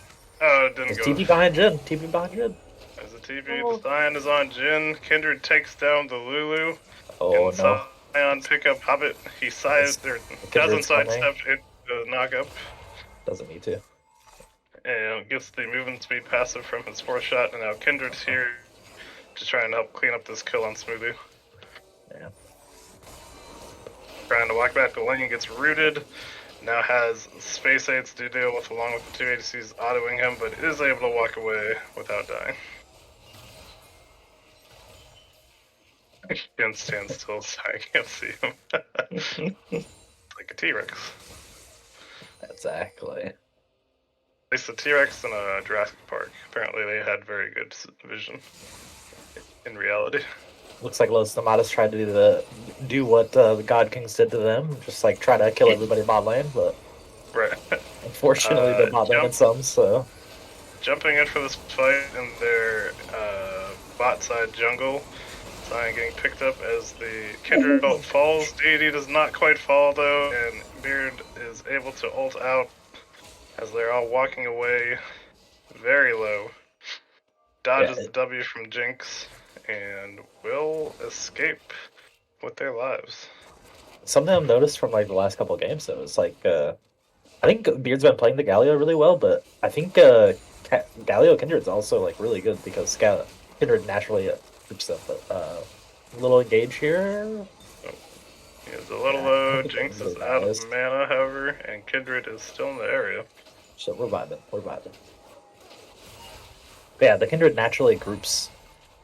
didn't go. TP behind Jhin. TP behind Jhin. There's a TP. The Scion is on Jhin. Kindred takes down the Lulu. Oh, and no. Scion pick up Hobbit. He doesn't Kindred's sidestep into the knockup. Doesn't need to. And gets the movement speed passive from his 4-shot, and now Kindred's here to try and help clean up this kill on Smoothie. Yeah. Trying to walk back the lane, gets rooted. Now has space aids to deal with along with the 2 ADCs autoing him, but is able to walk away without dying. I can't stand still, so I can't see him. Like a T-Rex. Exactly. At least the T-Rex in a Jurassic Park. Apparently they had very good vision. In reality. Looks like Los Nomadas tried to do what the God Kings did to them, just like try to kill everybody bot lane, but Right. unfortunately they're bot lane in some, so. Jumping in for this fight in their bot side jungle. Scion getting picked up as the Kindred ult falls. Deity does not quite fall though, and Beard is able to ult out as they're all walking away very low. Dodges the W from Jinx and will escape with their lives. Something I've noticed from like the last couple of games though is like I think Beard's been playing the Galio really well, but I think Galio Kindred's also like really good because Kindred naturally groups up. But little engage here. He's a little low. Jinx is out of mana, however, and Kindred is still in the area. So we're vibing. But yeah, the Kindred naturally groups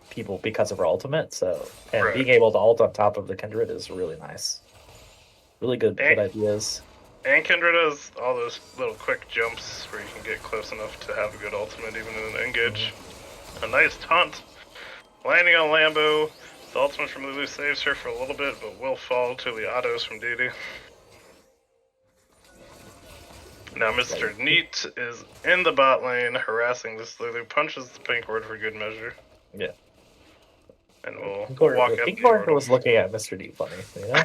people because of her ultimate, so being able to ult on top of the Kindred is really nice. Really good ideas. And Kindred has all those little quick jumps where you can get close enough to have a good ultimate even in an engage. A nice taunt. Landing on Lambo. The ultimate from Lulu saves her for a little bit, but will fall to the autos from Didi. Now Mr. Neat is in the bot lane harassing this Lulu, punches the pink ward for good measure. Yeah. And we'll Pink walk up Pink the Ward Immortal. was looking at Mr. D funny, you know?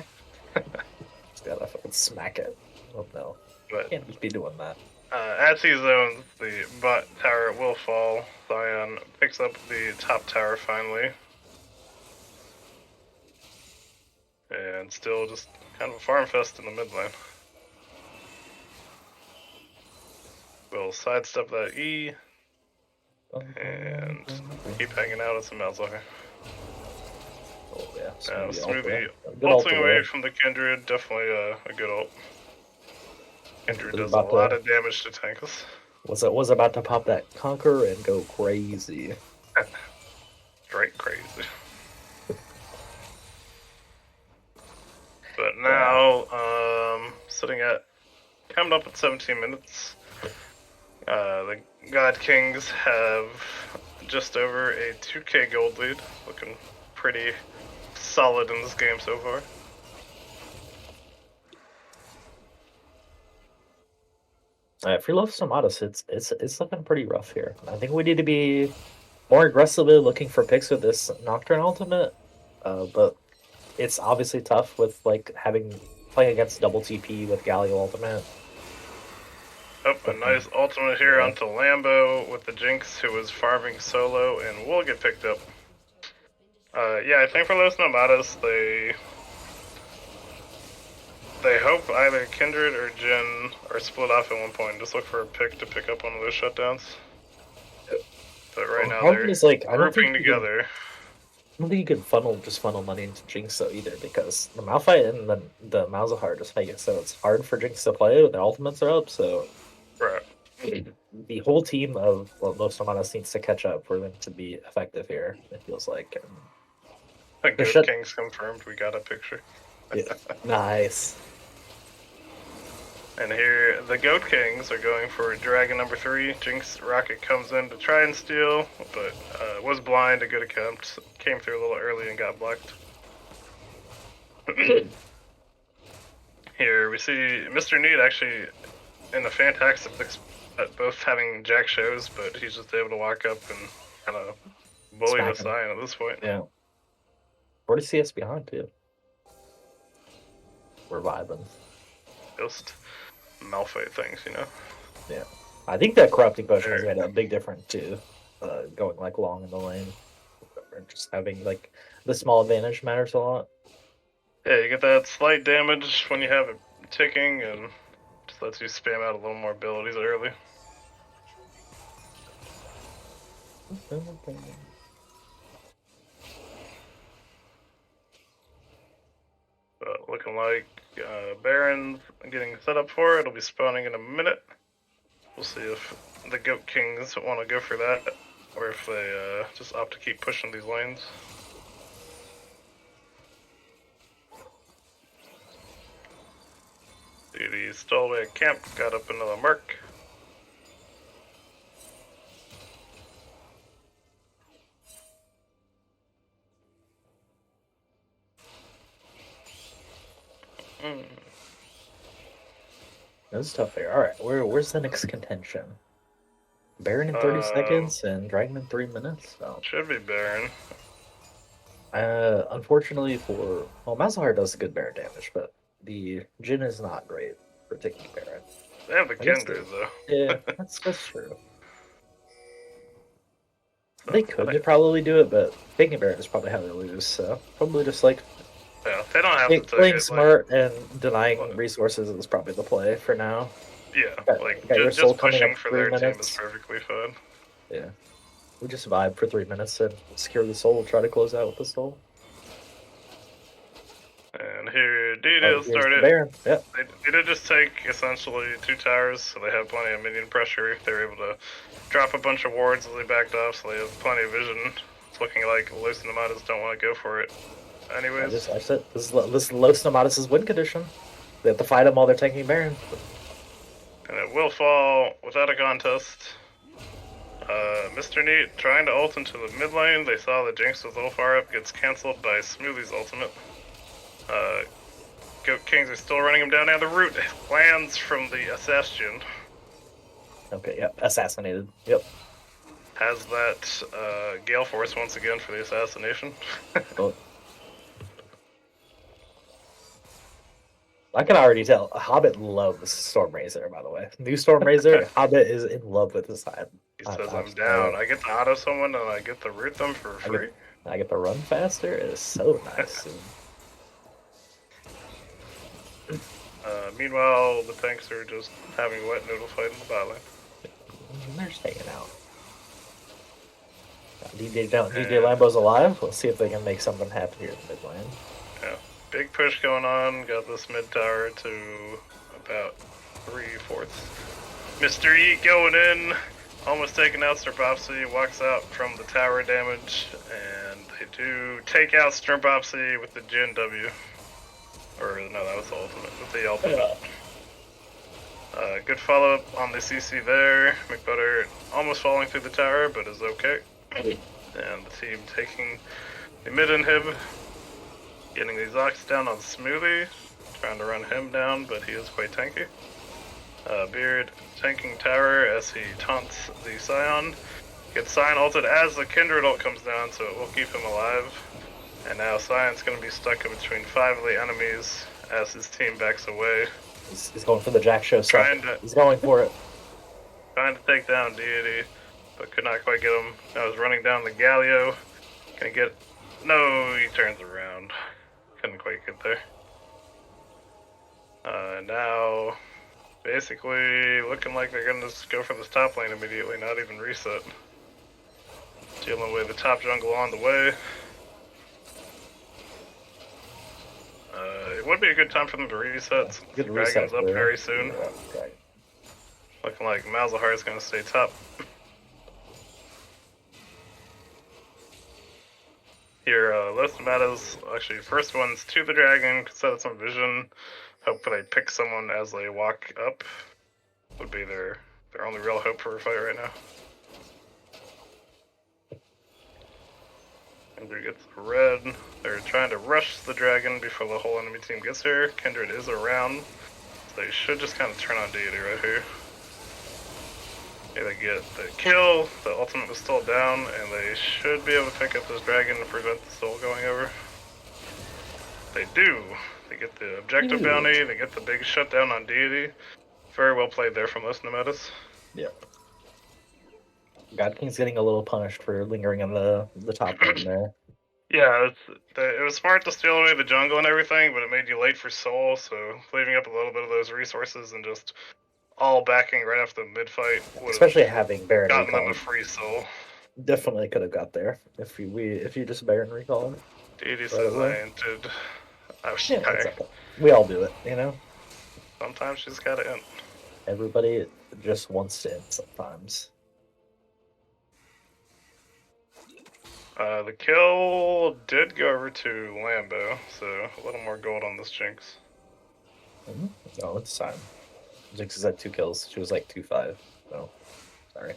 Just gotta fucking smack it. Oh no. But Can't just be doing that. as he zones, the bot tower will fall. Zion picks up the top tower finally. And still just kind of a farm fest in the mid lane. We'll sidestep that E and keep hanging out at some Malzahar. Oh yeah. Now Smoothie Good ult ulting away away. from the Kindred, definitely a good ult. Kindred Was does a about lot to- of damage to tanks. Was about to pop that conquer and go crazy. Straight crazy. But now, sitting at coming up at 17 minutes. The God Kings have just over a 2k gold lead, looking pretty solid in this game so far. If you love Nomadas, it's looking pretty rough here. I think we need to be more aggressively looking for picks with this Nocturne ultimate, but it's obviously tough with like playing against double TP with Galio ultimate. Oh, a nice ultimate here Yeah. onto Lambo with the Jinx, who was farming solo and will get picked up. Yeah, I think for Los Nomadas, they hope either Kindred or Jin are split off at one point and just look for a pick to pick up one of those shutdowns. But right now they're grouping together. I don't think you can funnel money into Jinx though either, because the Malphite and the Malzahar just make it so it's hard for Jinx to play when their ultimates are up. So Right. the whole team of Los Nomadas needs to catch up for them to be effective here. It feels like. The Goat Kings confirmed. We got a picture. Yeah. Nice. And here, the Goat Kings are going for Dragon number 3. Jinx Rocket comes in to try and steal, but was blind, a good attempt. Came through a little early and got blocked. Here, we see Mr. Neat actually in a fantastic at both having Jack shows, but he's just able to walk up and kind of bully the Sion at this point. Yeah. 40 CS behind, too. We're vibing. Just Malphite things, you know? Yeah. I think that corrupting potion has made a big difference too. Going like long in the lane. Just having like the small advantage matters a lot. Yeah, you get that slight damage when you have it ticking and just lets you spam out a little more abilities early. But looking like Baron's getting set up for it. It'll be spawning in a minute. We'll see if the Goat Kings want to go for that, or if they just opt to keep pushing these lanes. The stole away at camp, got up another mark. That's tough there. All right, where's the next contention? Baron in 30 seconds and Dragon in 3 minutes. So. Should be Baron. Unfortunately for Malzahar does good Baron damage, but the Jhin is not great for taking Baron. They have the Kindred though. Yeah, that's true. They could probably do it, but taking Baron is probably how they lose. So probably just like yeah, they don't have to playing smart and denying resources is probably the play for now. Yeah, just pushing for their team is perfectly fine. Yeah. We just vibe for 3 minutes and secure the soul, try to close out with the soul. And here Didi started. Yep. They did just take essentially 2 towers, so they have plenty of minion pressure. They were able to drop a bunch of wards as they backed off, so they have plenty of vision. It's looking like Los Nomadas don't want to go for it. Anyways. I said, this is Los Nomadas' win condition. They have to fight them while they're tanking Baron. And it will fall without a contest. Mr. Neat trying to ult into the mid lane. They saw that Jinx was a little far up, gets cancelled by Smoothie's ultimate. Goat Kings are still running him down, and the root lands from the Assassin. Okay, yep, assassinated. Yep. Has that Gale Force once again for the assassination. Oh. I can already tell. Hobbit loves Stormrazor, by the way. New Stormrazor, Hobbit is in love with this item. He says, I'm down. I get to auto someone and I get to root them for free. I get to run faster. It is so nice. Meanwhile, the tanks are just having a wet noodle fight in the bot lane. They're just hanging out. DJ Lambo's alive. Let's see if they can make something happen here in the mid lane. Yeah, big push going on. Got this mid tower to about 3/4. Mr. E going in, almost taking out Strbopsy. Walks out from the tower damage, and they do take out Strbopsy with the Jin W. Or no, that was the ultimate. With the ultimate. Good follow up on the CC there. McButter almost falling through the tower, but is okay. And the team taking the mid inhib, getting these Ox down on Smoothie, trying to run him down, but he is quite tanky. Beard tanking tower as he taunts the Scion. Gets Scion ulted as the Kindred ult comes down, so it will keep him alive. And now Scion's going to be stuck in between 5 of the enemies as his team backs away. He's going for the Jack Show stuff. He's going for it. Trying to take down Deity, but could not quite get him. Now he's running down the Galio. Can he get... No, he turns around. Couldn't quite get there. Now, basically looking like they're going to just go for this top lane immediately, not even reset. Dealing with the top jungle on the way. It would be a good time for them to reset. Good Dragon's up very soon. Yeah, right. Looking like Malzahar is going to stay top. Here, Los Nomadas, actually, first one's to the dragon, could set up some vision. Hopefully they pick someone as they walk up. Would be their only real hope for a fight right now. Kindred gets the red. They're trying to rush the dragon before the whole enemy team gets here. Kindred is around. So they should just kind of turn on Deity right here. Okay, they get the kill. The ultimate was still down, and they should be able to pick up this dragon to prevent the soul going over. They do. They get the objective bounty. They get the big shutdown on Deity. Very well played there from Los Nomadas. Yep. God King's getting a little punished for lingering on the top lane there. Yeah, it was smart to steal away the jungle and everything, but it made you late for soul, so leaving up a little bit of those resources and just all backing right after the mid-fight would especially having Baron gotten recall. them a free soul. Definitely could have got there if you just Baron recall him. Deity says I entered. I was Yeah, shy. it's okay. We all do it, you know? Sometimes she's gotta end. Everybody just wants to end sometimes. The kill did go over to Lambo, so a little more gold on this Jinx. Mm-hmm. Oh, it's time. Jinx is at 2 kills. She was like 2-5. So, sorry.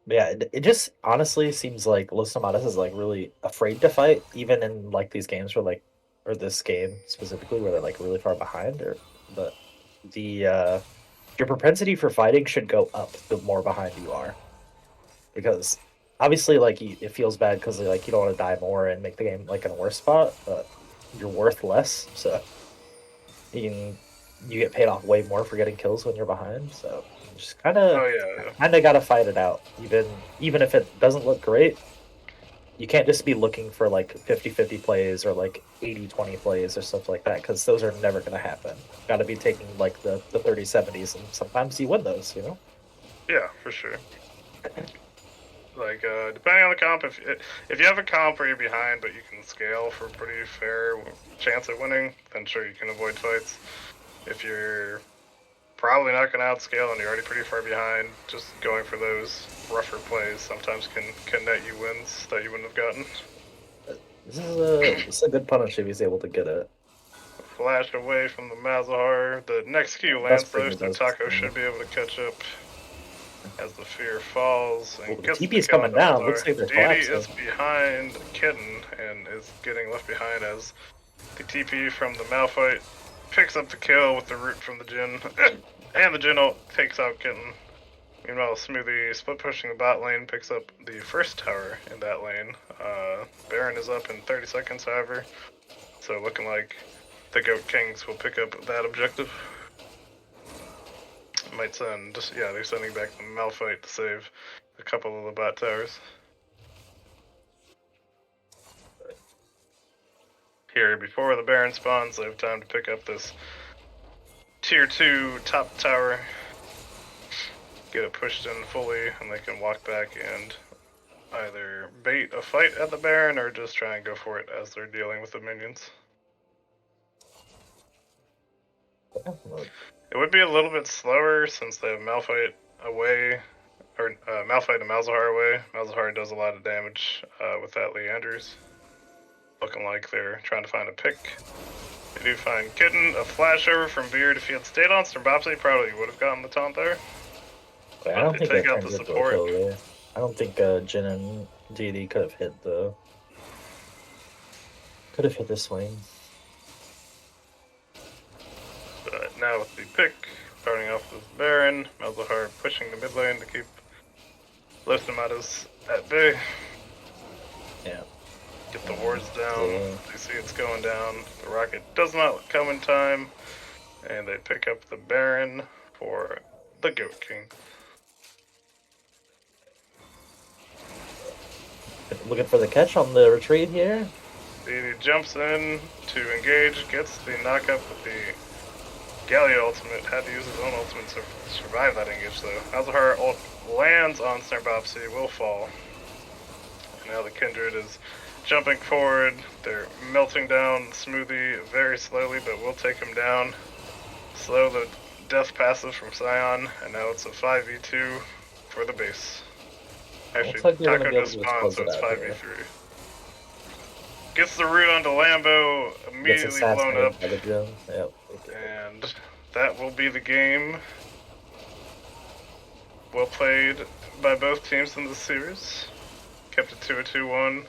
Yeah, it just honestly seems like Los Nomadas is like really afraid to fight, even in like these games where like, or this game specifically where they're like really far behind. But the your propensity for fighting should go up the more behind you are, because obviously like it feels bad because like you don't want to die more and make the game like in a worse spot, but you're worth less, so you get paid off way more for getting kills when you're behind. So just kind of gotta fight it out, even if it doesn't look great. You can't just be looking for like 50-50 plays or like 80-20 plays or stuff like that, because those are never going to happen. Got to be taking like the 30-70s, and sometimes you win those, you know? Yeah, for sure. Like, depending on the comp, if you have a comp where you're behind but you can scale for a pretty fair chance at winning, then sure, you can avoid fights. If you're probably not going to outscale and you're already pretty far behind, just going for those rougher plays sometimes can net you wins that you wouldn't have gotten. This is a good punish if he's able to get it. Flash away from the Malzahar. The next Q That's lands though, pretty so good. Taco should be able to catch up as the fear falls and Ooh, the gets TP the is kill coming on down. Malzahar. Looks like they're Deity collapsing. is behind Kitten and is getting left behind as the TP from the Malphite picks up the kill with the root from the Jin. And the Jin ult takes out Kitten. Meanwhile, Smoothie split pushing the bot lane picks up the first tower in that lane. Baron is up in 30 seconds, however. So looking like the Goat Kings will pick up that objective. Might send, yeah, they're sending back the Malphite to save a couple of the bot towers. Here, before the Baron spawns, they have time to pick up this tier 2 top tower, get it pushed in fully, and they can walk back and either bait a fight at the Baron or just try and go for it as they're dealing with the minions. It would be a little bit slower since they have Malphite away, or Malphite and Malzahar away. Malzahar does a lot of damage with that Leanders. Looking like they're trying to find a pick. They do find Kitten, a flashover from Beard. If he had stayed on Strbopsy, probably would have gotten the taunt there. Wait, I don't they think take that out turns the into a support. kill there. I don't think Jin and DD could have hit this swing. But now with the pick, starting off with Baron, Malzahar pushing the mid lane to keep Los Nomadas at bay. Yeah. Get the wards down. Yeah. They see it's going down. The rocket does not come in time. And they pick up the Baron for the Goat King. Looking for the catch on the retreat here. He jumps in to engage, gets the knockup with the Galio ultimate. Had to use his own ultimate to survive that engage though. Malzahar ult lands on Strbopsy, will fall. And now the Kindred is jumping forward. They're melting down Smoothie very slowly, but will take him down. Slow the death passive from Scion, and now it's a 5v2 for the base. Actually, Looks like they're gonna Taco be able just to spawned, close so it it's out 5v3. Gets the root onto Lambo, Gets immediately blown assassinated up, by the Jin. Yep. and that will be the game. Well played by both teams in this series. Kept it to a 2-1.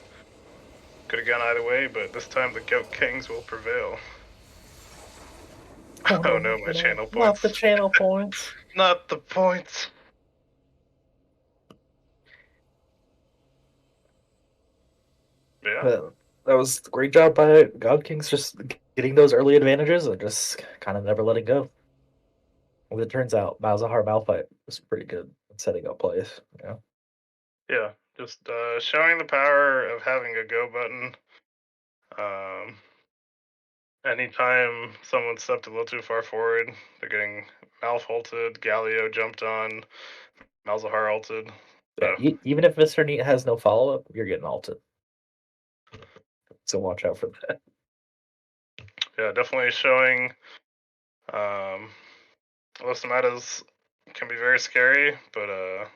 Could have gone either way, but this time the Goat Kings will prevail. Oh no, my channel points. Not the channel points. Not the points. Yeah. But that was a great job by God Kings just getting those early advantages and just kind of never letting go. Well, it turns out Malzahar Malphite was pretty good at setting up plays. Yeah. Yeah, just showing the power of having a go button. Anytime someone stepped a little too far forward, they're getting Malf ulted, Galio jumped on, Malzahar ulted. Yeah, So, even if Mr. Neat has no follow up, you're getting ulted. So watch out for that. yeah, definitely showing Los Nomadas can be very scary, but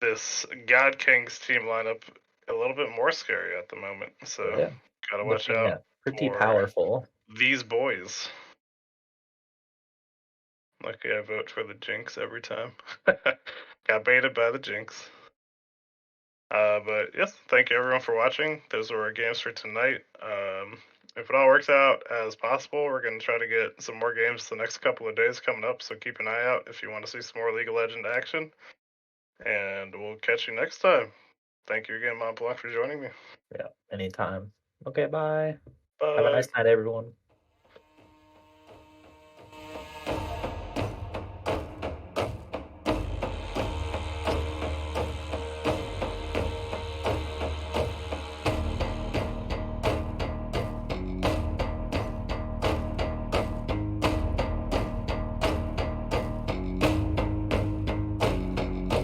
this God Kings team lineup a little bit more scary at the moment. So Yeah. gotta watch Looking out at pretty for powerful. these boys. Lucky I vote for the Jinx every time. Got baited by the Jinx. But yes, thank you everyone for watching. Those were our games for tonight. If it all works out as possible, we're going to try to get some more games the next couple of days coming up. So keep an eye out if you want to see some more League of Legends action. And we'll catch you next time. Thank you again, Mont Blanc, for joining me. Yeah, anytime. Okay, bye. Bye. Have a nice night, everyone.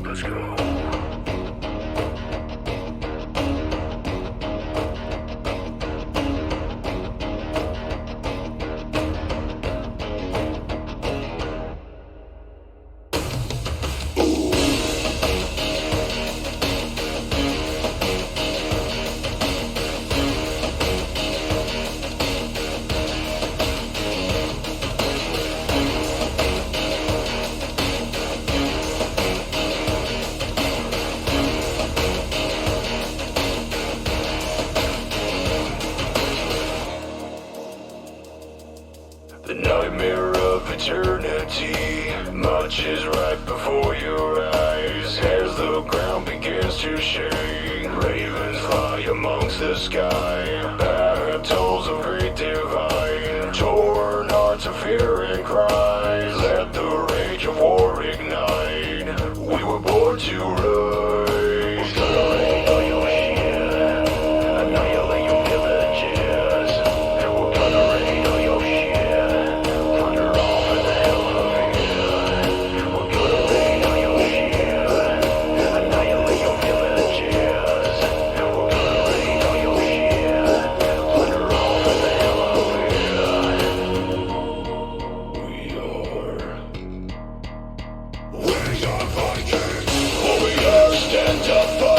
Let's go. eternity. Much is right before your eyes as the ground begins to shake. Ravens fly amongst the sky, battles of great divine. Torn hearts of fear and cries, let the rage of war ignite. We were born to rise. Annihilate all your shit, annihilate your villages. We're gonna raid all your shit, plunder off in the elevator. We're gonna raid all your shit, annihilate your villages. We're gonna raid all your shit, plunder off in the elevator. We are Vikings, warriors stand up.